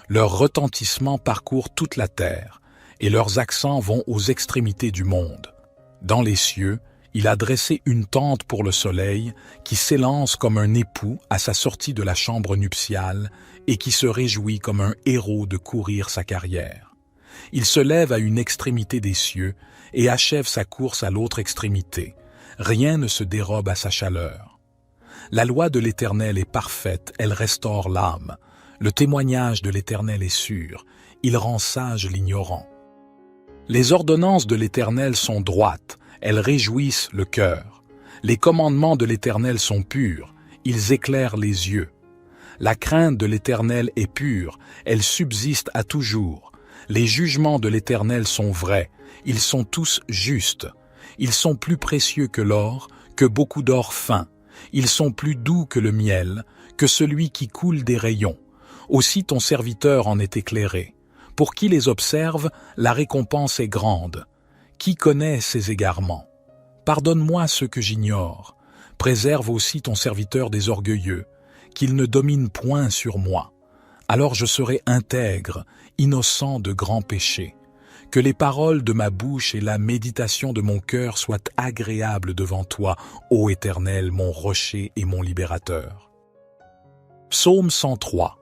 Leur retentissement parcourt toute la terre, et leurs accents vont aux extrémités du monde. Dans les cieux, il a dressé une tente pour le soleil, qui s'élance comme un époux à sa sortie de la chambre nuptiale, et qui se réjouit comme un héros de courir sa carrière. Il se lève à une extrémité des cieux, et achève sa course à l'autre extrémité. Rien ne se dérobe à sa chaleur. La loi de l'Éternel est parfaite, elle restaure l'âme. Le témoignage de l'Éternel est sûr, il rend sage l'ignorant. Les ordonnances de l'Éternel sont droites, elles réjouissent le cœur. Les commandements de l'Éternel sont purs, ils éclairent les yeux. La crainte de l'Éternel est pure, elle subsiste à toujours. Les jugements de l'Éternel sont vrais, ils sont tous justes. Ils sont plus précieux que l'or, que beaucoup d'or fin. Ils sont plus doux que le miel, que celui qui coule des rayons. Aussi ton serviteur en est éclairé. Pour qui les observe, la récompense est grande. Qui connaît ses égarements? Pardonne-moi ce que j'ignore. Préserve aussi ton serviteur des orgueilleux, qu'il ne domine point sur moi. Alors je serai intègre, innocent de grands péchés. Que les paroles de ma bouche et la méditation de mon cœur soient agréables devant toi, ô Éternel, mon rocher et mon libérateur. Psaume 103.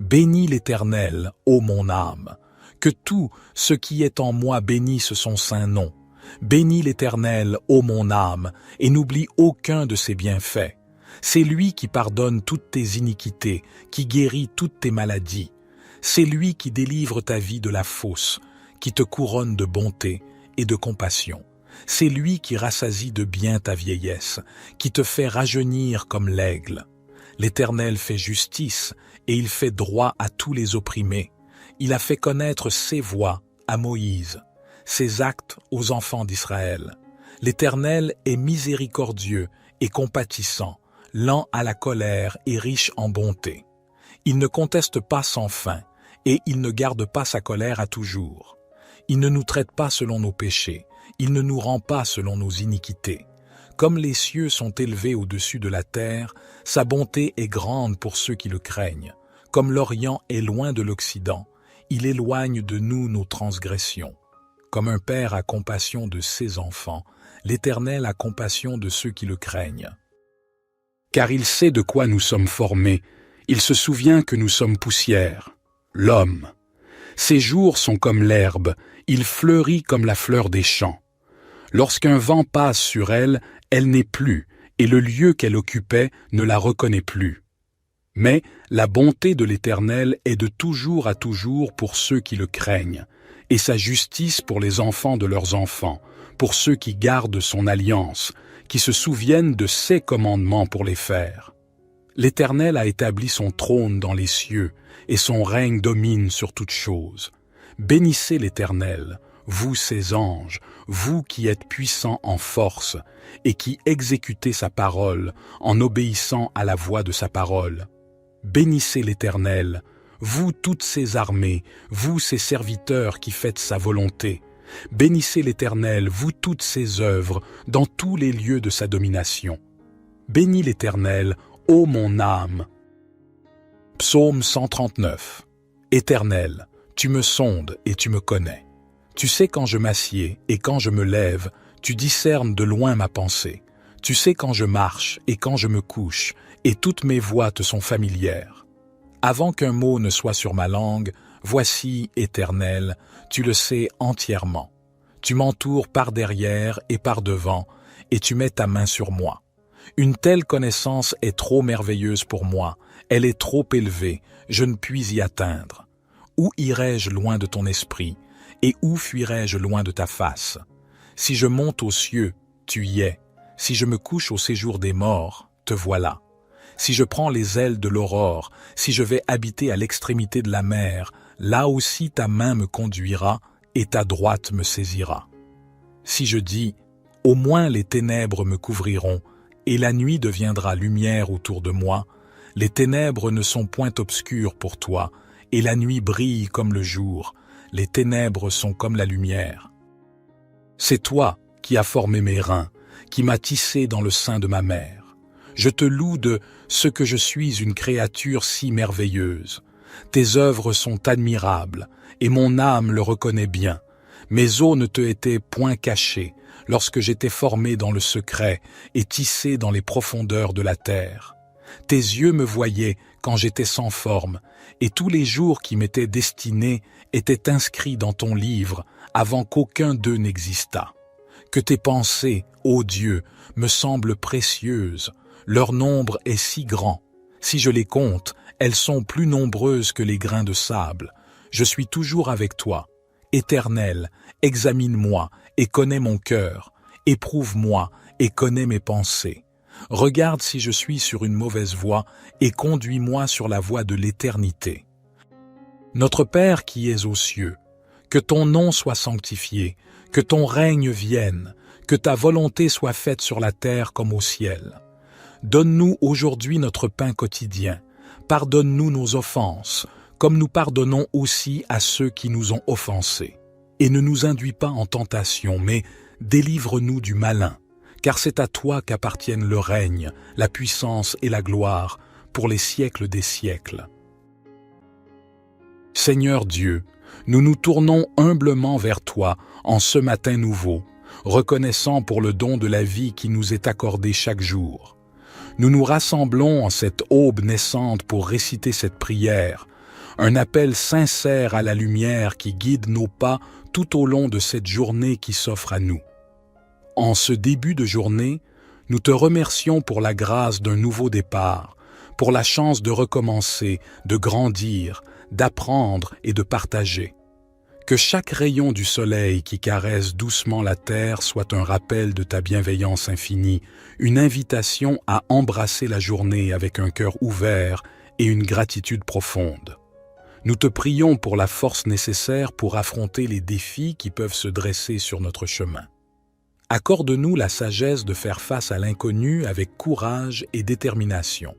Bénis l'Éternel, ô mon âme. Que tout ce qui est en moi bénisse son saint nom. Bénis l'Éternel, ô mon âme, et n'oublie aucun de ses bienfaits. C'est lui qui pardonne toutes tes iniquités, qui guérit toutes tes maladies. C'est lui qui délivre ta vie de la fosse, qui te couronne de bonté et de compassion. C'est lui qui rassasie de bien ta vieillesse, qui te fait rajeunir comme l'aigle. L'Éternel fait justice et il fait droit à tous les opprimés. Il a fait connaître ses voies à Moïse, ses actes aux enfants d'Israël. L'Éternel est miséricordieux et compatissant, lent à la colère et riche en bonté. Il ne conteste pas sans fin, et il ne garde pas sa colère à toujours. Il ne nous traite pas selon nos péchés, il ne nous rend pas selon nos iniquités. Comme les cieux sont élevés au-dessus de la terre, sa bonté est grande pour ceux qui le craignent. Comme l'Orient est loin de l'Occident, il éloigne de nous nos transgressions. Comme un père a compassion de ses enfants, l'Éternel a compassion de ceux qui le craignent. Car il sait de quoi nous sommes formés, il se souvient que nous sommes poussière, l'homme. Ses jours sont comme l'herbe, il fleurit comme la fleur des champs. Lorsqu'un vent passe sur elle, elle n'est plus, et le lieu qu'elle occupait ne la reconnaît plus. Mais la bonté de l'Éternel est de toujours à toujours pour ceux qui le craignent, et sa justice pour les enfants de leurs enfants, pour ceux qui gardent son alliance, qui se souviennent de ses commandements pour les faire. L'Éternel a établi son trône dans les cieux, et son règne domine sur toutes choses. Bénissez l'Éternel, vous ses anges, vous qui êtes puissants en force et qui exécutez sa parole en obéissant à la voix de sa parole. Bénissez l'Éternel, vous toutes ses armées, vous ses serviteurs qui faites sa volonté. Bénissez l'Éternel, vous toutes ses œuvres, dans tous les lieux de sa domination. Bénis l'Éternel, ô mon âme. Psaume 139. Éternel, tu me sondes et tu me connais. Tu sais quand je m'assieds et quand je me lève, tu discernes de loin ma pensée. Tu sais quand je marche et quand je me couche, et toutes mes voies te sont familières. Avant qu'un mot ne soit sur ma langue, voici, Éternel, tu le sais entièrement. Tu m'entoures par derrière et par devant, et tu mets ta main sur moi. Une telle connaissance est trop merveilleuse pour moi, elle est trop élevée, je ne puis y atteindre. Où irai-je loin de ton esprit, et où fuirai-je loin de ta face? Si je monte aux cieux, tu y es. Si je me couche au séjour des morts, te voilà. Si je prends les ailes de l'aurore, si je vais habiter à l'extrémité de la mer, là aussi ta main me conduira et ta droite me saisira. Si je dis, au moins les ténèbres me couvriront, et la nuit deviendra lumière autour de moi, les ténèbres ne sont point obscures pour toi, et la nuit brille comme le jour, les ténèbres sont comme la lumière. C'est toi qui as formé mes reins, qui m'as tissé dans le sein de ma mère. Je te loue de ce que je suis une créature si merveilleuse. Tes œuvres sont admirables, et mon âme le reconnaît bien. Mes os ne te étaient point cachés, lorsque j'étais formé dans le secret et tissé dans les profondeurs de la terre. Tes yeux me voyaient quand j'étais sans forme, et tous les jours qui m'étaient destinés étaient inscrits dans ton livre avant qu'aucun d'eux n'existât. Que tes pensées, ô Dieu, me semblent précieuses, leur nombre est si grand. Si je les compte, elles sont plus nombreuses que les grains de sable. Je suis toujours avec toi. Éternel, examine-moi et connais mon cœur. Éprouve-moi et connais mes pensées. Regarde si je suis sur une mauvaise voie et conduis-moi sur la voie de l'éternité. Notre Père qui es aux cieux, que ton nom soit sanctifié, que ton règne vienne, que ta volonté soit faite sur la terre comme au ciel. Donne-nous aujourd'hui notre pain quotidien. Pardonne-nous nos offenses, comme nous pardonnons aussi à ceux qui nous ont offensés. Et ne nous induis pas en tentation, mais délivre-nous du malin, car c'est à toi qu'appartiennent le règne, la puissance et la gloire, pour les siècles des siècles. Seigneur Dieu, nous nous tournons humblement vers toi en ce matin nouveau, reconnaissant pour le don de la vie qui nous est accordé chaque jour. Nous nous rassemblons en cette aube naissante pour réciter cette prière, un appel sincère à la lumière qui guide nos pas tout au long de cette journée qui s'offre à nous. En ce début de journée, nous te remercions pour la grâce d'un nouveau départ, pour la chance de recommencer, de grandir, d'apprendre et de partager. Que chaque rayon du soleil qui caresse doucement la terre soit un rappel de ta bienveillance infinie, une invitation à embrasser la journée avec un cœur ouvert et une gratitude profonde. Nous te prions pour la force nécessaire pour affronter les défis qui peuvent se dresser sur notre chemin. Accorde-nous la sagesse de faire face à l'inconnu avec courage et détermination.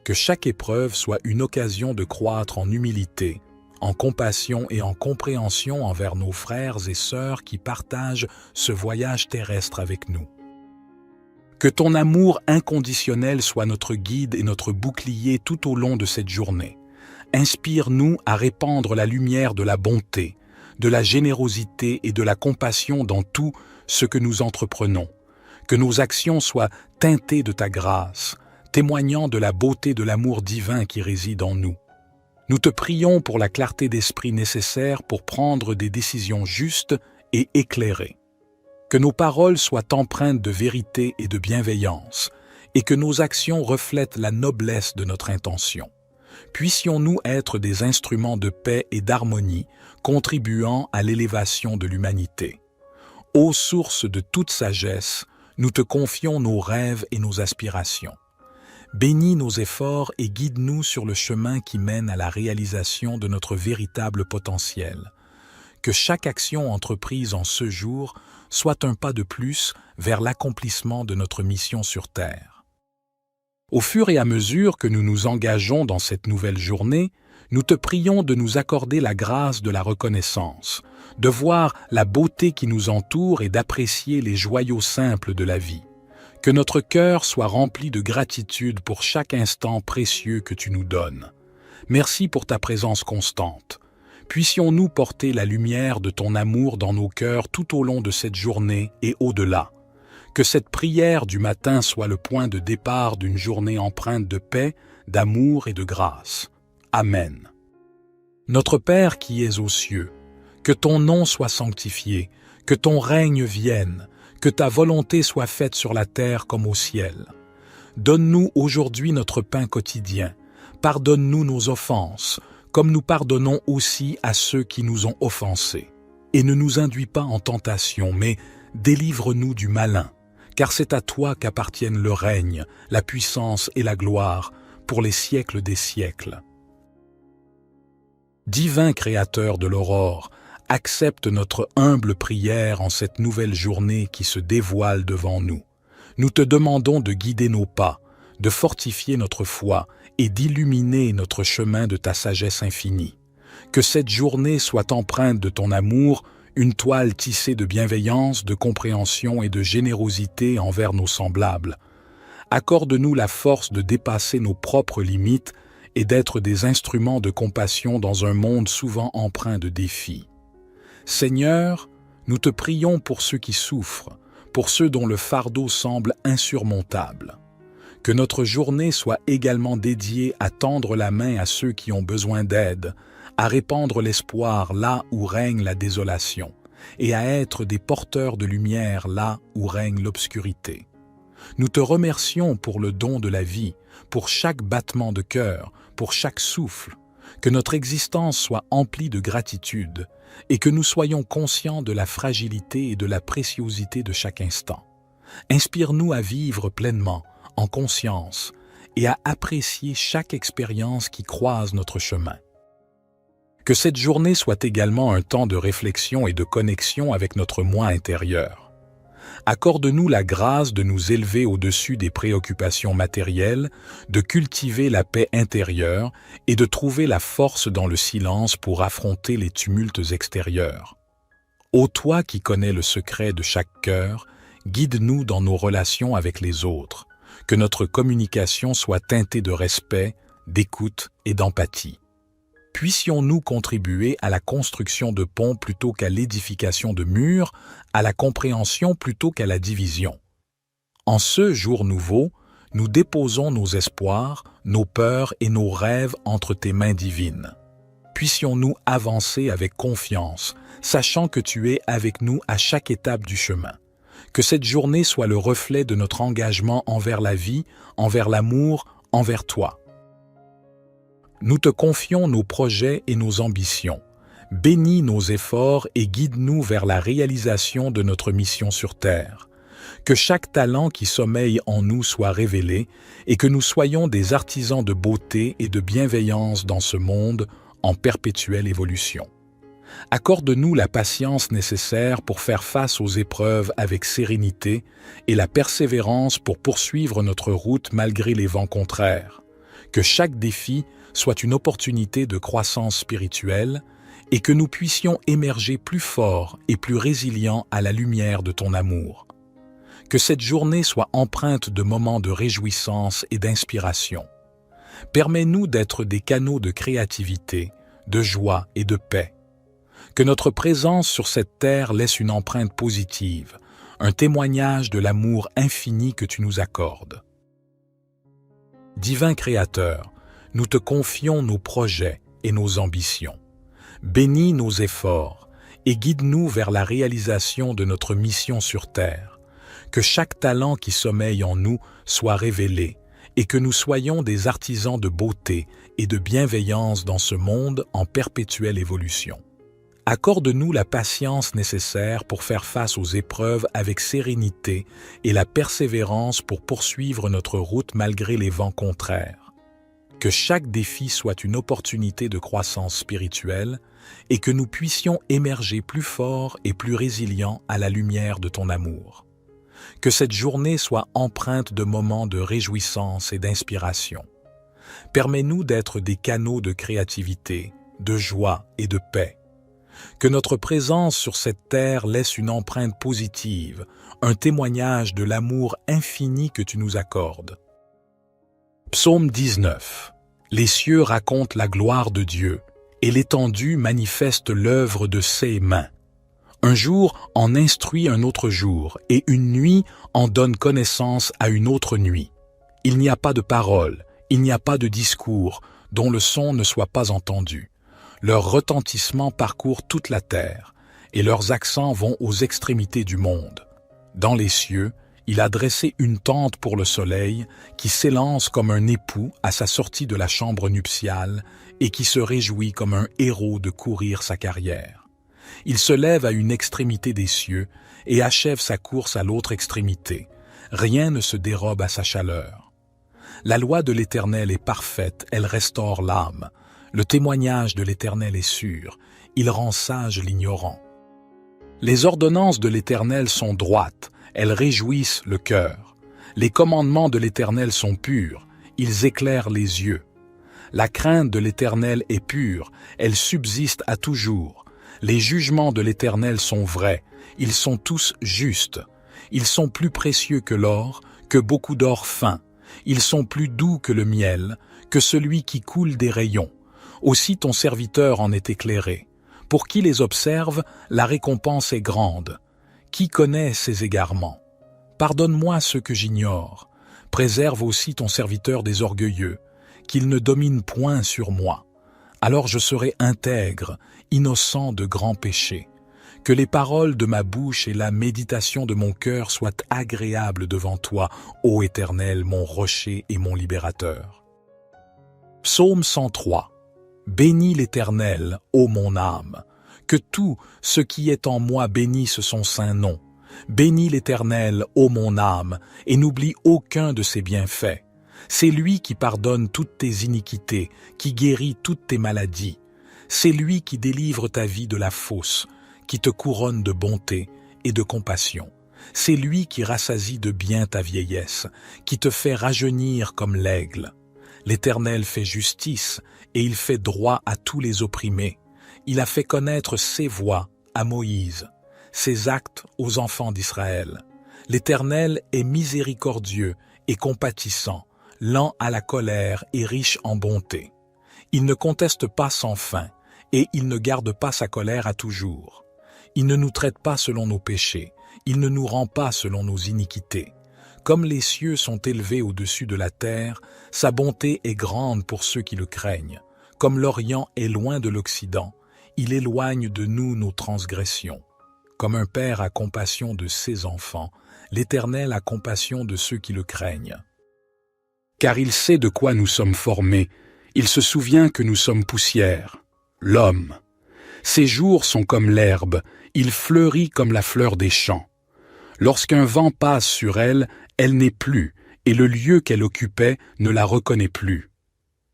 Que chaque épreuve soit une occasion de croître en humilité, en compassion et en compréhension envers nos frères et sœurs qui partagent ce voyage terrestre avec nous. Que ton amour inconditionnel soit notre guide et notre bouclier tout au long de cette journée. Inspire-nous à répandre la lumière de la bonté, de la générosité et de la compassion dans tout ce que nous entreprenons. Que nos actions soient teintées de ta grâce, témoignant de la beauté de l'amour divin qui réside en nous. Nous te prions pour la clarté d'esprit nécessaire pour prendre des décisions justes et éclairées. Que nos paroles soient empreintes de vérité et de bienveillance, et que nos actions reflètent la noblesse de notre intention. Puissions-nous être des instruments de paix et d'harmonie, contribuant à l'élévation de l'humanité. Ô source de toute sagesse, nous te confions nos rêves et nos aspirations. Bénis nos efforts et guide-nous sur le chemin qui mène à la réalisation de notre véritable potentiel. que chaque action entreprise en ce jour soit un pas de plus vers l'accomplissement de notre mission sur Terre. Au fur et à mesure que nous nous engageons dans cette nouvelle journée, nous te prions de nous accorder la grâce de la reconnaissance, de voir la beauté qui nous entoure et d'apprécier les joyaux simples de la vie. Que notre cœur soit rempli de gratitude pour chaque instant précieux que tu nous donnes. Merci pour ta présence constante. Puissions-nous porter la lumière de ton amour dans nos cœurs tout au long de cette journée et au-delà. Que cette prière du matin soit le point de départ d'une journée empreinte de paix, d'amour et de grâce. Amen. Notre Père qui es aux cieux, que ton nom soit sanctifié, que ton règne vienne, que ta volonté soit faite sur la terre comme au ciel. Donne-nous aujourd'hui notre pain quotidien. Pardonne-nous nos offenses, comme nous pardonnons aussi à ceux qui nous ont offensés. Et ne nous induis pas en tentation, mais délivre-nous du malin, car c'est à toi qu'appartiennent le règne, la puissance et la gloire, pour les siècles des siècles. Divin Créateur de l'aurore, accepte notre humble prière en cette nouvelle journée qui se dévoile devant nous. Nous te demandons de guider nos pas, de fortifier notre foi et d'illuminer notre chemin de ta sagesse infinie. Que cette journée soit empreinte de ton amour, une toile tissée de bienveillance, de compréhension et de générosité envers nos semblables. Accorde-nous la force de dépasser nos propres limites et d'être des instruments de compassion dans un monde souvent empreint de défis. Seigneur, nous te prions pour ceux qui souffrent, pour ceux dont le fardeau semble insurmontable. Que notre journée soit également dédiée à tendre la main à ceux qui ont besoin d'aide, à répandre l'espoir là où règne la désolation, et à être des porteurs de lumière là où règne l'obscurité. Nous te remercions pour le don de la vie, pour chaque battement de cœur, pour chaque souffle, que notre existence soit emplie de gratitude et que nous soyons conscients de la fragilité et de la préciosité de chaque instant. Inspire-nous à vivre pleinement, en conscience, et à apprécier chaque expérience qui croise notre chemin. Que cette journée soit également un temps de réflexion et de connexion avec notre moi intérieur. Accorde-nous la grâce de nous élever au-dessus des préoccupations matérielles, de cultiver la paix intérieure et de trouver la force dans le silence pour affronter les tumultes extérieurs. Ô toi qui connais le secret de chaque cœur, guide-nous dans nos relations avec les autres, que notre communication soit teintée de respect, d'écoute et d'empathie. Puissions-nous contribuer à la construction de ponts plutôt qu'à l'édification de murs, à la compréhension plutôt qu'à la division. En ce jour nouveau, nous déposons nos espoirs, nos peurs et nos rêves entre tes mains divines. Puissions-nous avancer avec confiance, sachant que tu es avec nous à chaque étape du chemin. Que cette journée soit le reflet de notre engagement envers la vie, envers l'amour, envers toi. Nous te confions nos projets et nos ambitions. Bénis nos efforts et guide-nous vers la réalisation de notre mission sur Terre. Que chaque talent qui sommeille en nous soit révélé et que nous soyons des artisans de beauté et de bienveillance dans ce monde en perpétuelle évolution. Accorde-nous la patience nécessaire pour faire face aux épreuves avec sérénité et la persévérance pour poursuivre notre route malgré les vents contraires. Que chaque défi soit une opportunité de croissance spirituelle et que nous puissions émerger plus forts et plus résilients à la lumière de ton amour. Que cette journée soit empreinte de moments de réjouissance et d'inspiration. Permets-nous d'être des canaux de créativité, de joie et de paix. Que notre présence sur cette terre laisse une empreinte positive, un témoignage de l'amour infini que tu nous accordes. Divin Créateur, nous te confions nos projets et nos ambitions. Bénis nos efforts et guide-nous vers la réalisation de notre mission sur Terre. Que chaque talent qui sommeille en nous soit révélé et que nous soyons des artisans de beauté et de bienveillance dans ce monde en perpétuelle évolution. Accorde-nous la patience nécessaire pour faire face aux épreuves avec sérénité et la persévérance pour poursuivre notre route malgré les vents contraires. que chaque défi soit une opportunité de croissance spirituelle et que nous puissions émerger plus forts et plus résilients à la lumière de ton amour. Que cette journée soit empreinte de moments de réjouissance et d'inspiration. Permets-nous d'être des canaux de créativité, de joie et de paix. Que notre présence sur cette terre laisse une empreinte positive, un témoignage de l'amour infini que tu nous accordes. Psaume 19. Les cieux racontent la gloire de Dieu, et l'étendue manifeste l'œuvre de ses mains. Un jour en instruit un autre jour, et une nuit en donne connaissance à une autre nuit. Il n'y a pas de parole, il n'y a pas de discours, dont le son ne soit pas entendu. Leur retentissement parcourt toute la terre, et leurs accents vont aux extrémités du monde. Dans les cieux, il a dressé une tente pour le soleil, qui s'élance comme un époux à sa sortie de la chambre nuptiale, et qui se réjouit comme un héros de courir sa carrière. Il se lève à une extrémité des cieux, et achève sa course à l'autre extrémité. Rien ne se dérobe à sa chaleur. La loi de l'Éternel est parfaite, elle restaure l'âme. Le témoignage de l'Éternel est sûr, il rend sage l'ignorant. Les ordonnances de l'Éternel sont droites, elles réjouissent le cœur. Les commandements de l'Éternel sont purs, ils éclairent les yeux. La crainte de l'Éternel est pure, elle subsiste à toujours. Les jugements de l'Éternel sont vrais, ils sont tous justes. Ils sont plus précieux que l'or, que beaucoup d'or fin. Ils sont plus doux que le miel, que celui qui coule des rayons. Aussi ton serviteur en est éclairé. Pour qui les observe, la récompense est grande. Qui connaît ses égarements? Pardonne-moi ce que j'ignore. Préserve aussi ton serviteur des orgueilleux, qu'il ne domine point sur moi. Alors je serai intègre, innocent de grands péchés. Que les paroles de ma bouche et la méditation de mon cœur soient agréables devant toi, ô Éternel, mon rocher et mon libérateur. Psaume 103. Bénis l'Éternel, ô mon âme. Que tout ce qui est en moi bénisse son saint nom. Bénis l'Éternel, ô mon âme, et n'oublie aucun de ses bienfaits. C'est lui qui pardonne toutes tes iniquités, qui guérit toutes tes maladies. C'est lui qui délivre ta vie de la fosse, qui te couronne de bonté et de compassion. C'est lui qui rassasie de bien ta vieillesse, qui te fait rajeunir comme l'aigle. L'Éternel fait justice, et il fait droit à tous les opprimés. Il a fait connaître ses voies à Moïse, ses actes aux enfants d'Israël. L'Éternel est miséricordieux et compatissant, lent à la colère et riche en bonté. Il ne conteste pas sans fin, et il ne garde pas sa colère à toujours. Il ne nous traite pas selon nos péchés, il ne nous rend pas selon nos iniquités. Comme les cieux sont élevés au-dessus de la terre, sa bonté est grande pour ceux qui le craignent. Comme l'Orient est loin de l'Occident, il éloigne de nous nos transgressions. Comme un père a compassion de ses enfants, l'Éternel a compassion de ceux qui le craignent. Car il sait de quoi nous sommes formés, il se souvient que nous sommes poussière, l'homme. Ses jours sont comme l'herbe, il fleurit comme la fleur des champs. Lorsqu'un vent passe sur elle, elle n'est plus, et le lieu qu'elle occupait ne la reconnaît plus.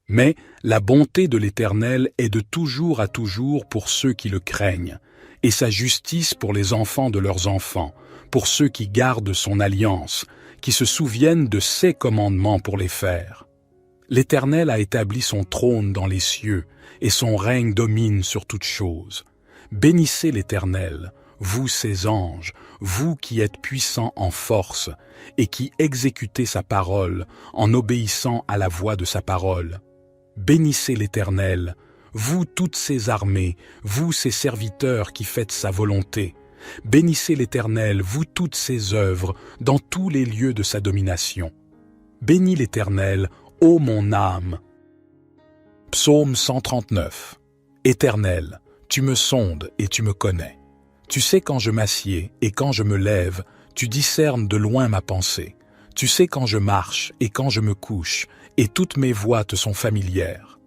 Mais la bonté de l'Éternel est de toujours à toujours pour ceux qui le craignent, et sa justice pour les enfants de leurs enfants, pour ceux qui gardent son alliance, qui se souviennent de ses commandements pour les faire. L'Éternel a établi son trône dans les cieux, et son règne domine sur toutes choses. Bénissez l'Éternel, vous ses anges, vous qui êtes puissants en force, et qui exécutez sa parole en obéissant à la voix de sa parole. Bénissez l'Éternel, vous toutes ses armées, vous ses serviteurs qui faites sa volonté. Bénissez l'Éternel, vous toutes ses œuvres, dans tous les lieux de sa domination. Bénis l'Éternel, ô mon âme. Psaume 139. Éternel, tu me sondes et tu me connais. Tu sais quand je m'assieds et quand je me lève, tu discernes de loin ma pensée. Tu sais quand je marche et quand je me couche, et toutes mes voies te sont familières.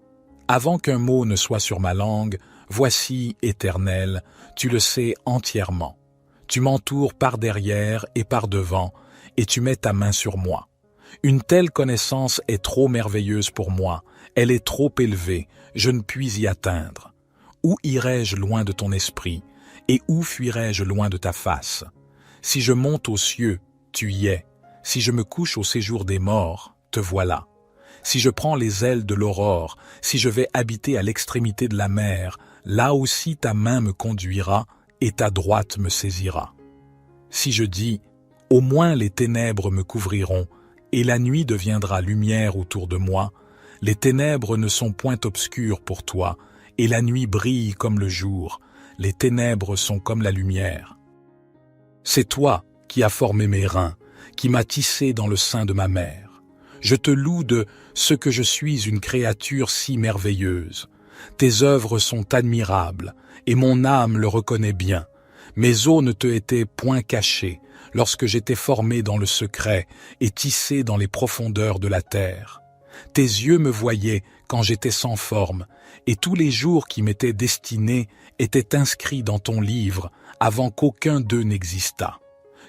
Avant qu'un mot ne soit sur ma langue, voici, Éternel, tu le sais entièrement. Tu m'entoures par derrière et par devant, et tu mets ta main sur moi. Une telle connaissance est trop merveilleuse pour moi, elle est trop élevée, je ne puis y atteindre. Où irai-je loin de ton esprit, et où fuirai-je loin de ta face? Si je monte aux cieux, tu y es. Si je me couche au séjour des morts, te voilà. Si je prends les ailes de l'aurore, si je vais habiter à l'extrémité de la mer, là aussi ta main me conduira et ta droite me saisira. Si je dis, au moins les ténèbres me couvriront, et la nuit deviendra lumière autour de moi, les ténèbres ne sont point obscures pour toi, et la nuit brille comme le jour, les ténèbres sont comme la lumière. C'est toi qui as formé mes reins, qui m'as tissé dans le sein de ma mère. Je te loue de ce que je suis une créature si merveilleuse. Tes œuvres sont admirables, et mon âme le reconnaît bien. Mes os ne te étaient point cachés, lorsque j'étais formé dans le secret et tissé dans les profondeurs de la terre. Tes yeux me voyaient quand j'étais sans forme, et tous les jours qui m'étaient destinés étaient inscrits dans ton livre avant qu'aucun d'eux n'existât.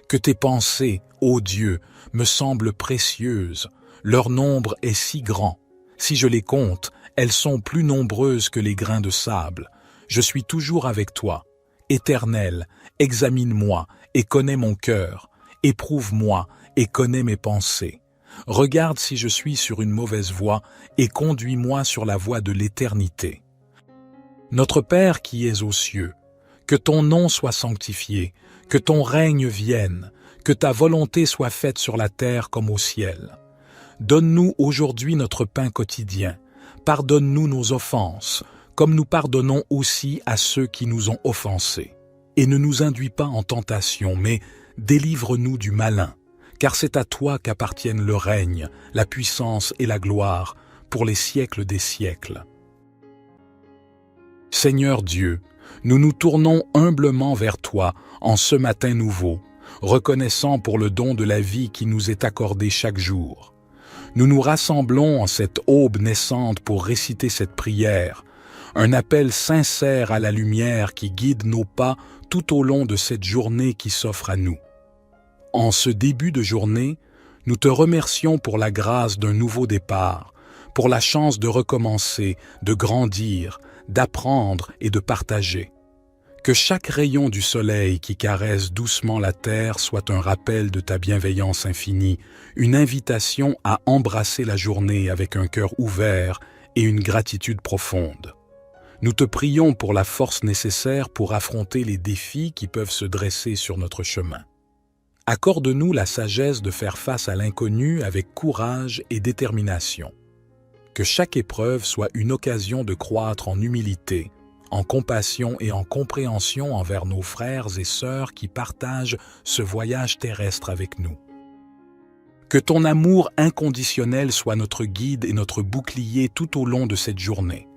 Que tes pensées, ô Dieu, me semblent précieuses, leur nombre est si grand. Si je les compte, elles sont plus nombreuses que les grains de sable. Je suis toujours avec toi. Éternel, examine-moi et connais mon cœur. Éprouve-moi et connais mes pensées. Regarde si je suis sur une mauvaise voie et conduis-moi sur la voie de l'éternité. Notre Père qui es aux cieux, que ton nom soit sanctifié, que ton règne vienne, que ta volonté soit faite sur la terre comme au ciel. Donne-nous aujourd'hui notre pain quotidien. Pardonne-nous nos offenses, comme nous pardonnons aussi à ceux qui nous ont offensés. Et ne nous induis pas en tentation, mais délivre-nous du malin, car c'est à toi qu'appartiennent le règne, la puissance et la gloire, pour les siècles des siècles. Seigneur Dieu, nous nous tournons humblement vers toi en ce matin nouveau, reconnaissant pour le don de la vie qui nous est accordé chaque jour. Nous nous rassemblons en cette aube naissante pour réciter cette prière, un appel sincère à la lumière qui guide nos pas tout au long de cette journée qui s'offre à nous. En ce début de journée, nous te remercions pour la grâce d'un nouveau départ, pour la chance de recommencer, de grandir, d'apprendre et de partager. Que chaque rayon du soleil qui caresse doucement la terre soit un rappel de ta bienveillance infinie, une invitation à embrasser la journée avec un cœur ouvert et une gratitude profonde. Nous te prions pour la force nécessaire pour affronter les défis qui peuvent se dresser sur notre chemin. Accorde-nous la sagesse de faire face à l'inconnu avec courage et détermination. Que chaque épreuve soit une occasion de croître en humilité, en compassion et en compréhension envers nos frères et sœurs qui partagent ce voyage terrestre avec nous. Que ton amour inconditionnel soit notre guide et notre bouclier tout au long de cette journée.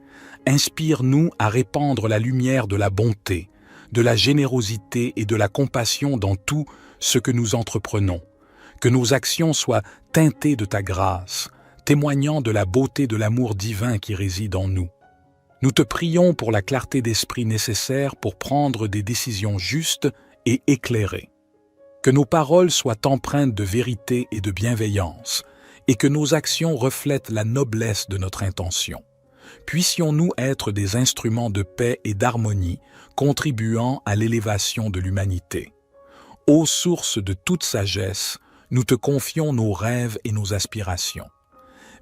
Inspire-nous à répandre la lumière de la bonté, de la générosité et de la compassion dans tout ce que nous entreprenons. Que nos actions soient teintées de ta grâce, témoignant de la beauté de l'amour divin qui réside en nous. Nous te prions pour la clarté d'esprit nécessaire pour prendre des décisions justes et éclairées. Que nos paroles soient empreintes de vérité et de bienveillance, et que nos actions reflètent la noblesse de notre intention. Puissions-nous être des instruments de paix et d'harmonie, contribuant à l'élévation de l'humanité. Ô source de toute sagesse, nous te confions nos rêves et nos aspirations.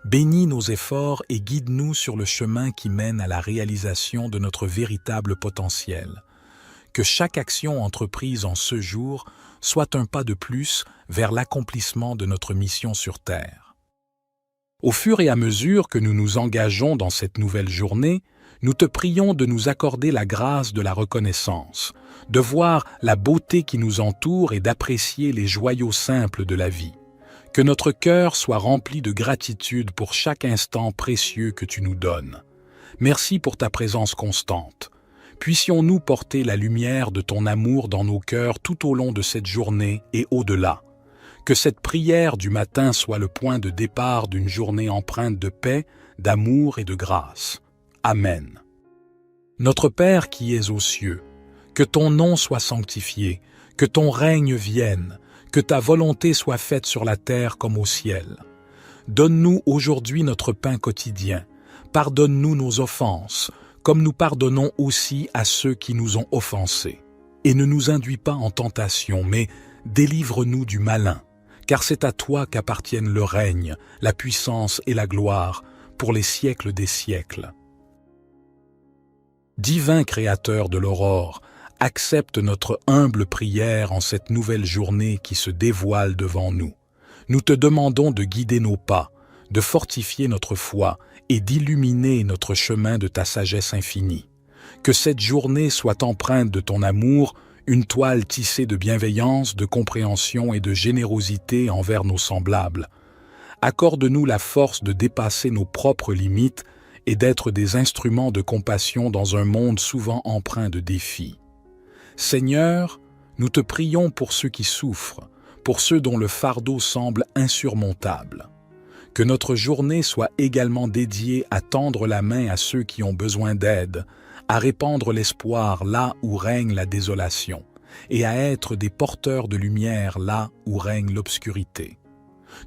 Bénis nos efforts et guide-nous sur le chemin qui mène à la réalisation de notre véritable potentiel. Que chaque action entreprise en ce jour soit un pas de plus vers l'accomplissement de notre mission sur Terre. Au fur et à mesure que nous nous engageons dans cette nouvelle journée, nous te prions de nous accorder la grâce de la reconnaissance, de voir la beauté qui nous entoure et d'apprécier les joyaux simples de la vie. Que notre cœur soit rempli de gratitude pour chaque instant précieux que tu nous donnes. Merci pour ta présence constante. Puissions-nous porter la lumière de ton amour dans nos cœurs tout au long de cette journée et au-delà. Que cette prière du matin soit le point de départ d'une journée empreinte de paix, d'amour et de grâce. Amen. Notre Père qui es aux cieux, que ton nom soit sanctifié, que ton règne vienne, que ta volonté soit faite sur la terre comme au ciel. Donne-nous aujourd'hui notre pain quotidien. Pardonne-nous nos offenses, comme nous pardonnons aussi à ceux qui nous ont offensés. Et ne nous induis pas en tentation, mais délivre-nous du malin, car c'est à toi qu'appartiennent le règne, la puissance et la gloire, pour les siècles des siècles. Divin Créateur de l'aurore, accepte notre humble prière en cette nouvelle journée qui se dévoile devant nous. Nous te demandons de guider nos pas, de fortifier notre foi et d'illuminer notre chemin de ta sagesse infinie. Que cette journée soit empreinte de ton amour, une toile tissée de bienveillance, de compréhension et de générosité envers nos semblables. Accorde-nous la force de dépasser nos propres limites et d'être des instruments de compassion dans un monde souvent empreint de défis. Seigneur, nous te prions pour ceux qui souffrent, pour ceux dont le fardeau semble insurmontable. Que notre journée soit également dédiée à tendre la main à ceux qui ont besoin d'aide, à répandre l'espoir là où règne la désolation, et à être des porteurs de lumière là où règne l'obscurité.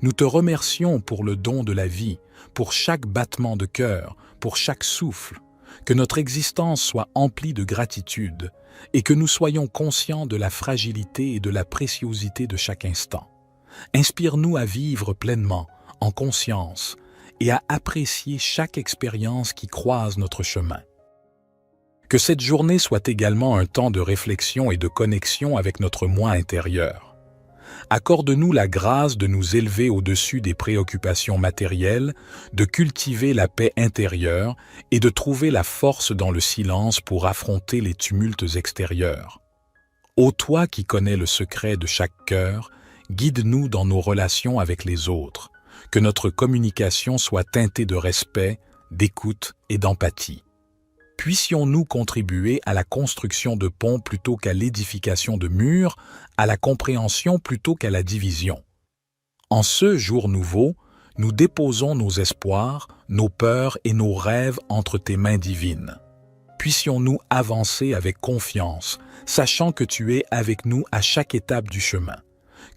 Nous te remercions pour le don de la vie, pour chaque battement de cœur, pour chaque souffle, que notre existence soit emplie de gratitude et que nous soyons conscients de la fragilité et de la préciosité de chaque instant. Inspire-nous à vivre pleinement, en conscience, et à apprécier chaque expérience qui croise notre chemin. Que cette journée soit également un temps de réflexion et de connexion avec notre moi intérieur. Accorde-nous la grâce de nous élever au-dessus des préoccupations matérielles, de cultiver la paix intérieure et de trouver la force dans le silence pour affronter les tumultes extérieurs. Ô toi qui connais le secret de chaque cœur, guide-nous dans nos relations avec les autres, que notre communication soit teintée de respect, d'écoute et d'empathie. Puissions-nous contribuer à la construction de ponts plutôt qu'à l'édification de murs, à la compréhension plutôt qu'à la division. En ce jour nouveau, nous déposons nos espoirs, nos peurs et nos rêves entre tes mains divines. Puissions-nous avancer avec confiance, sachant que tu es avec nous à chaque étape du chemin.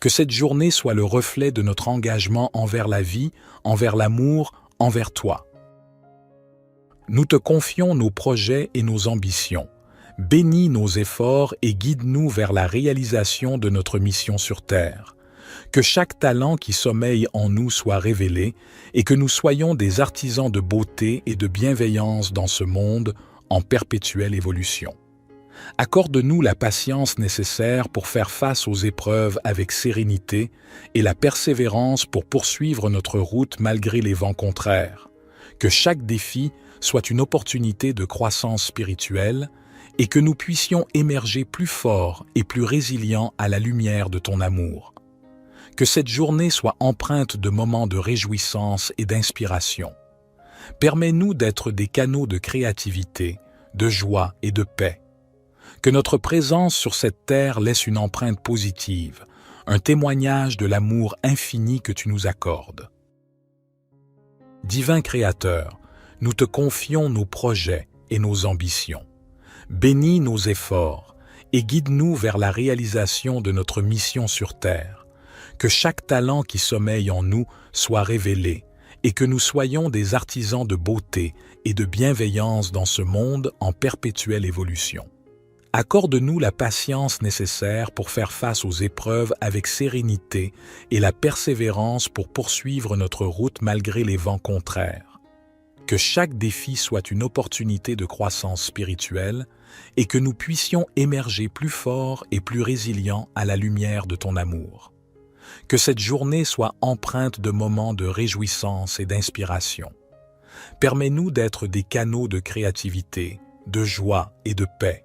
Que cette journée soit le reflet de notre engagement envers la vie, envers l'amour, envers toi. Nous te confions nos projets et nos ambitions. Bénis nos efforts et guide-nous vers la réalisation de notre mission sur Terre. Que chaque talent qui sommeille en nous soit révélé et que nous soyons des artisans de beauté et de bienveillance dans ce monde en perpétuelle évolution. Accorde-nous la patience nécessaire pour faire face aux épreuves avec sérénité et la persévérance pour poursuivre notre route malgré les vents contraires. Que chaque défi soit une opportunité de croissance spirituelle et que nous puissions émerger plus forts et plus résilients à la lumière de ton amour. Que cette journée soit empreinte de moments de réjouissance et d'inspiration. Permets-nous d'être des canaux de créativité, de joie et de paix. Que notre présence sur cette terre laisse une empreinte positive, un témoignage de l'amour infini que tu nous accordes. Divin Créateur, nous te confions nos projets et nos ambitions. Bénis nos efforts et guide-nous vers la réalisation de notre mission sur Terre. Que chaque talent qui sommeille en nous soit révélé et que nous soyons des artisans de beauté et de bienveillance dans ce monde en perpétuelle évolution. Accorde-nous la patience nécessaire pour faire face aux épreuves avec sérénité et la persévérance pour poursuivre notre route malgré les vents contraires. Que chaque défi soit une opportunité de croissance spirituelle et que nous puissions émerger plus forts et plus résilients à la lumière de ton amour. Que cette journée soit empreinte de moments de réjouissance et d'inspiration. Permets-nous d'être des canaux de créativité, de joie et de paix.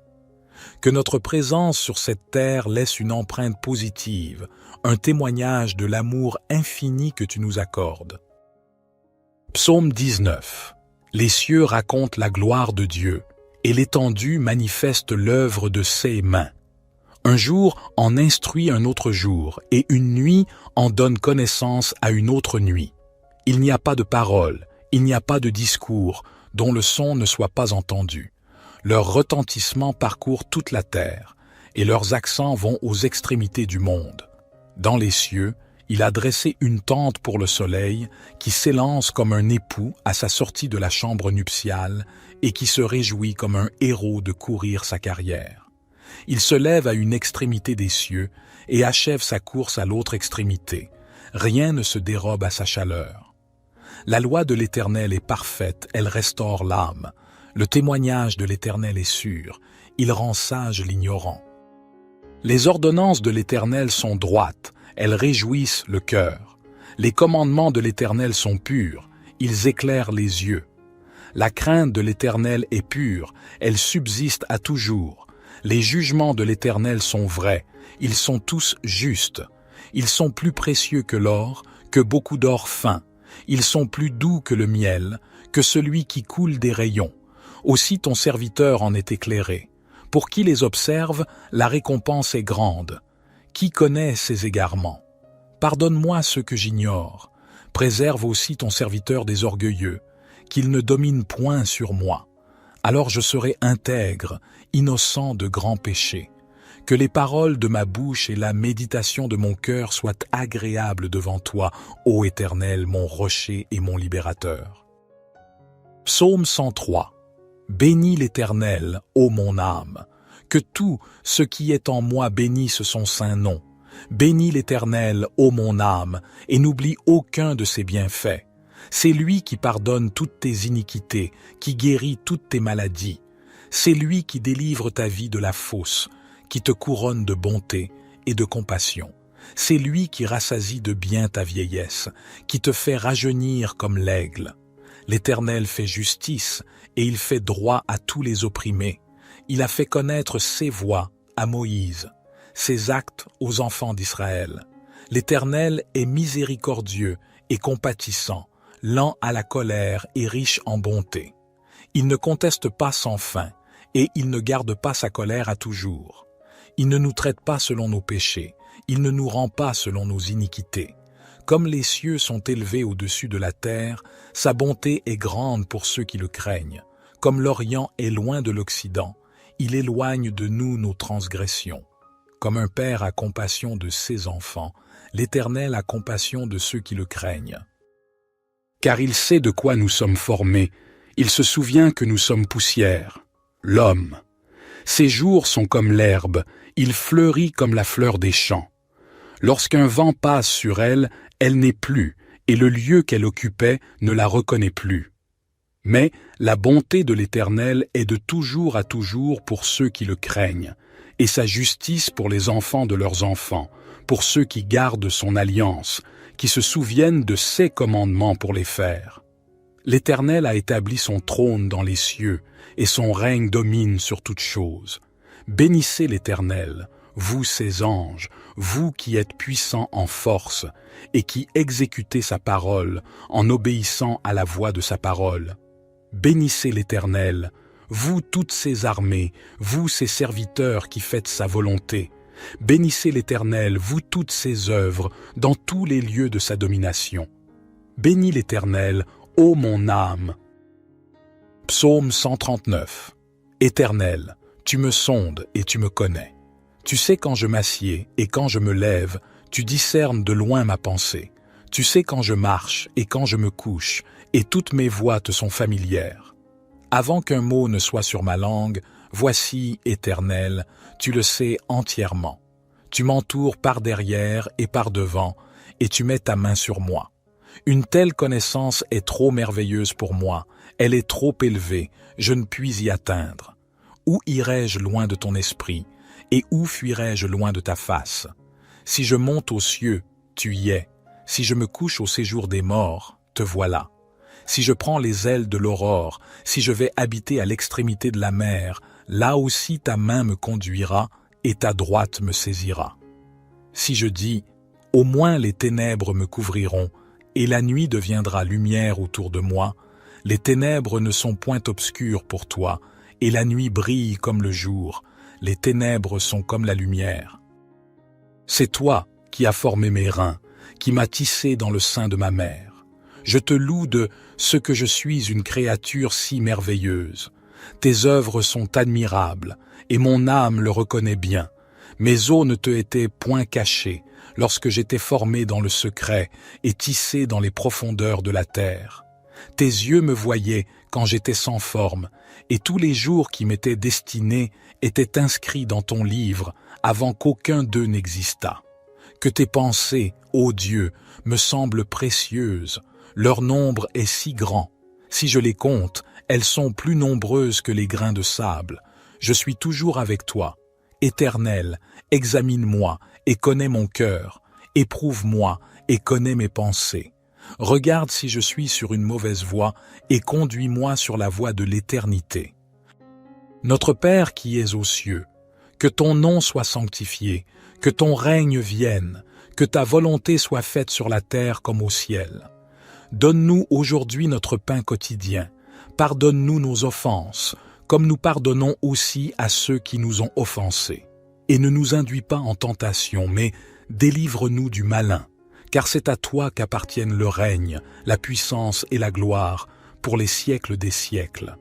Que notre présence sur cette terre laisse une empreinte positive, un témoignage de l'amour infini que tu nous accordes. Psaume 19. Les cieux racontent la gloire de Dieu, et l'étendue manifeste l'œuvre de ses mains. Un jour en instruit un autre jour, et une nuit en donne connaissance à une autre nuit. Il n'y a pas de parole, il n'y a pas de discours, dont le son ne soit pas entendu. Leur retentissement parcourt toute la terre, et leurs accents vont aux extrémités du monde. Dans les cieux, Il a dressé une tente pour le soleil qui s'élance comme un époux à sa sortie de la chambre nuptiale et qui se réjouit comme un héros de courir sa carrière. Il se lève à une extrémité des cieux et achève sa course à l'autre extrémité. Rien ne se dérobe à sa chaleur. La loi de l'Éternel est parfaite, elle restaure l'âme. Le témoignage de l'Éternel est sûr, il rend sage l'ignorant. Les ordonnances de l'Éternel sont droites, elles réjouissent le cœur. Les commandements de l'Éternel sont purs, ils éclairent les yeux. La crainte de l'Éternel est pure, elle subsiste à toujours. Les jugements de l'Éternel sont vrais, ils sont tous justes. Ils sont plus précieux que l'or, que beaucoup d'or fin. Ils sont plus doux que le miel, que celui qui coule des rayons. Aussi ton serviteur en est éclairé. Pour qui les observe, la récompense est grande. Qui connaît ses égarements? Pardonne-moi ce que j'ignore. Préserve aussi ton serviteur des orgueilleux, qu'il ne domine point sur moi. Alors je serai intègre, innocent de grands péchés. Que les paroles de ma bouche et la méditation de mon cœur soient agréables devant toi, ô Éternel, mon rocher et mon libérateur. Psaume 103. Bénis l'Éternel, ô mon âme. Que tout ce qui est en moi bénisse son saint nom. Bénis l'Éternel, ô mon âme, et n'oublie aucun de ses bienfaits. C'est lui qui pardonne toutes tes iniquités, qui guérit toutes tes maladies. C'est lui qui délivre ta vie de la fosse, qui te couronne de bonté et de compassion. C'est lui qui rassasie de bien ta vieillesse, qui te fait rajeunir comme l'aigle. L'Éternel fait justice et il fait droit à tous les opprimés. Il a fait connaître ses voies à Moïse, ses actes aux enfants d'Israël. L'Éternel est miséricordieux et compatissant, lent à la colère et riche en bonté. Il ne conteste pas sans fin, et il ne garde pas sa colère à toujours. Il ne nous traite pas selon nos péchés, il ne nous rend pas selon nos iniquités. Comme les cieux sont élevés au-dessus de la terre, sa bonté est grande pour ceux qui le craignent. Comme l'Orient est loin de l'Occident, il éloigne de nous nos transgressions. Comme un père a compassion de ses enfants, l'Éternel a compassion de ceux qui le craignent. Car il sait de quoi nous sommes formés, il se souvient que nous sommes poussière, l'homme. Ses jours sont comme l'herbe, il fleurit comme la fleur des champs. Lorsqu'un vent passe sur elle, elle n'est plus, et le lieu qu'elle occupait ne la reconnaît plus. Mais la bonté de l'Éternel est de toujours à toujours pour ceux qui le craignent, et sa justice pour les enfants de leurs enfants, pour ceux qui gardent son alliance, qui se souviennent de ses commandements pour les faire. L'Éternel a établi son trône dans les cieux, et son règne domine sur toutes choses. Bénissez l'Éternel, vous ses anges, vous qui êtes puissants en force, et qui exécutez sa parole en obéissant à la voix de sa parole. Bénissez l'Éternel, vous toutes ses armées, vous ses serviteurs qui faites sa volonté. Bénissez l'Éternel, vous toutes ses œuvres, dans tous les lieux de sa domination. Bénis l'Éternel, ô mon âme. Psaume 139. Éternel, tu me sondes et tu me connais. Tu sais quand je m'assieds et quand je me lève, tu discernes de loin ma pensée. Tu sais quand je marche et quand je me couche, et toutes mes voies te sont familières. Avant qu'un mot ne soit sur ma langue, voici, Éternel, tu le sais entièrement. Tu m'entoures par derrière et par devant, et tu mets ta main sur moi. Une telle connaissance est trop merveilleuse pour moi, elle est trop élevée, je ne puis y atteindre. Où irai-je loin de ton esprit, et où fuirai-je loin de ta face? Si je monte aux cieux, tu y es. Si je me couche au séjour des morts, te voilà. Si je prends les ailes de l'aurore, si je vais habiter à l'extrémité de la mer, là aussi ta main me conduira et ta droite me saisira. Si je dis, au moins les ténèbres me couvriront, et la nuit deviendra lumière autour de moi, les ténèbres ne sont point obscures pour toi, et la nuit brille comme le jour, les ténèbres sont comme la lumière. C'est toi qui as formé mes reins, qui m'as tissé dans le sein de ma mère. Je te loue de ce que je suis une créature si merveilleuse. Tes œuvres sont admirables, et mon âme le reconnaît bien. Mes os ne te étaient point cachés, lorsque j'étais formé dans le secret et tissé dans les profondeurs de la terre. Tes yeux me voyaient quand j'étais sans forme, et tous les jours qui m'étaient destinés étaient inscrits dans ton livre avant qu'aucun d'eux n'existât. Que tes pensées, ô Dieu, me semblent précieuses, leur nombre est si grand. Si je les compte, elles sont plus nombreuses que les grains de sable. Je suis toujours avec toi. Éternel, examine-moi et connais mon cœur. Éprouve-moi et connais mes pensées. Regarde si je suis sur une mauvaise voie et conduis-moi sur la voie de l'éternité. Notre Père qui es aux cieux, que ton nom soit sanctifié, que ton règne vienne, que ta volonté soit faite sur la terre comme au ciel. Donne-nous aujourd'hui notre pain quotidien. Pardonne-nous nos offenses, comme nous pardonnons aussi à ceux qui nous ont offensés. Et ne nous induis pas en tentation, mais délivre-nous du malin, car c'est à toi qu'appartiennent le règne, la puissance et la gloire, pour les siècles des siècles.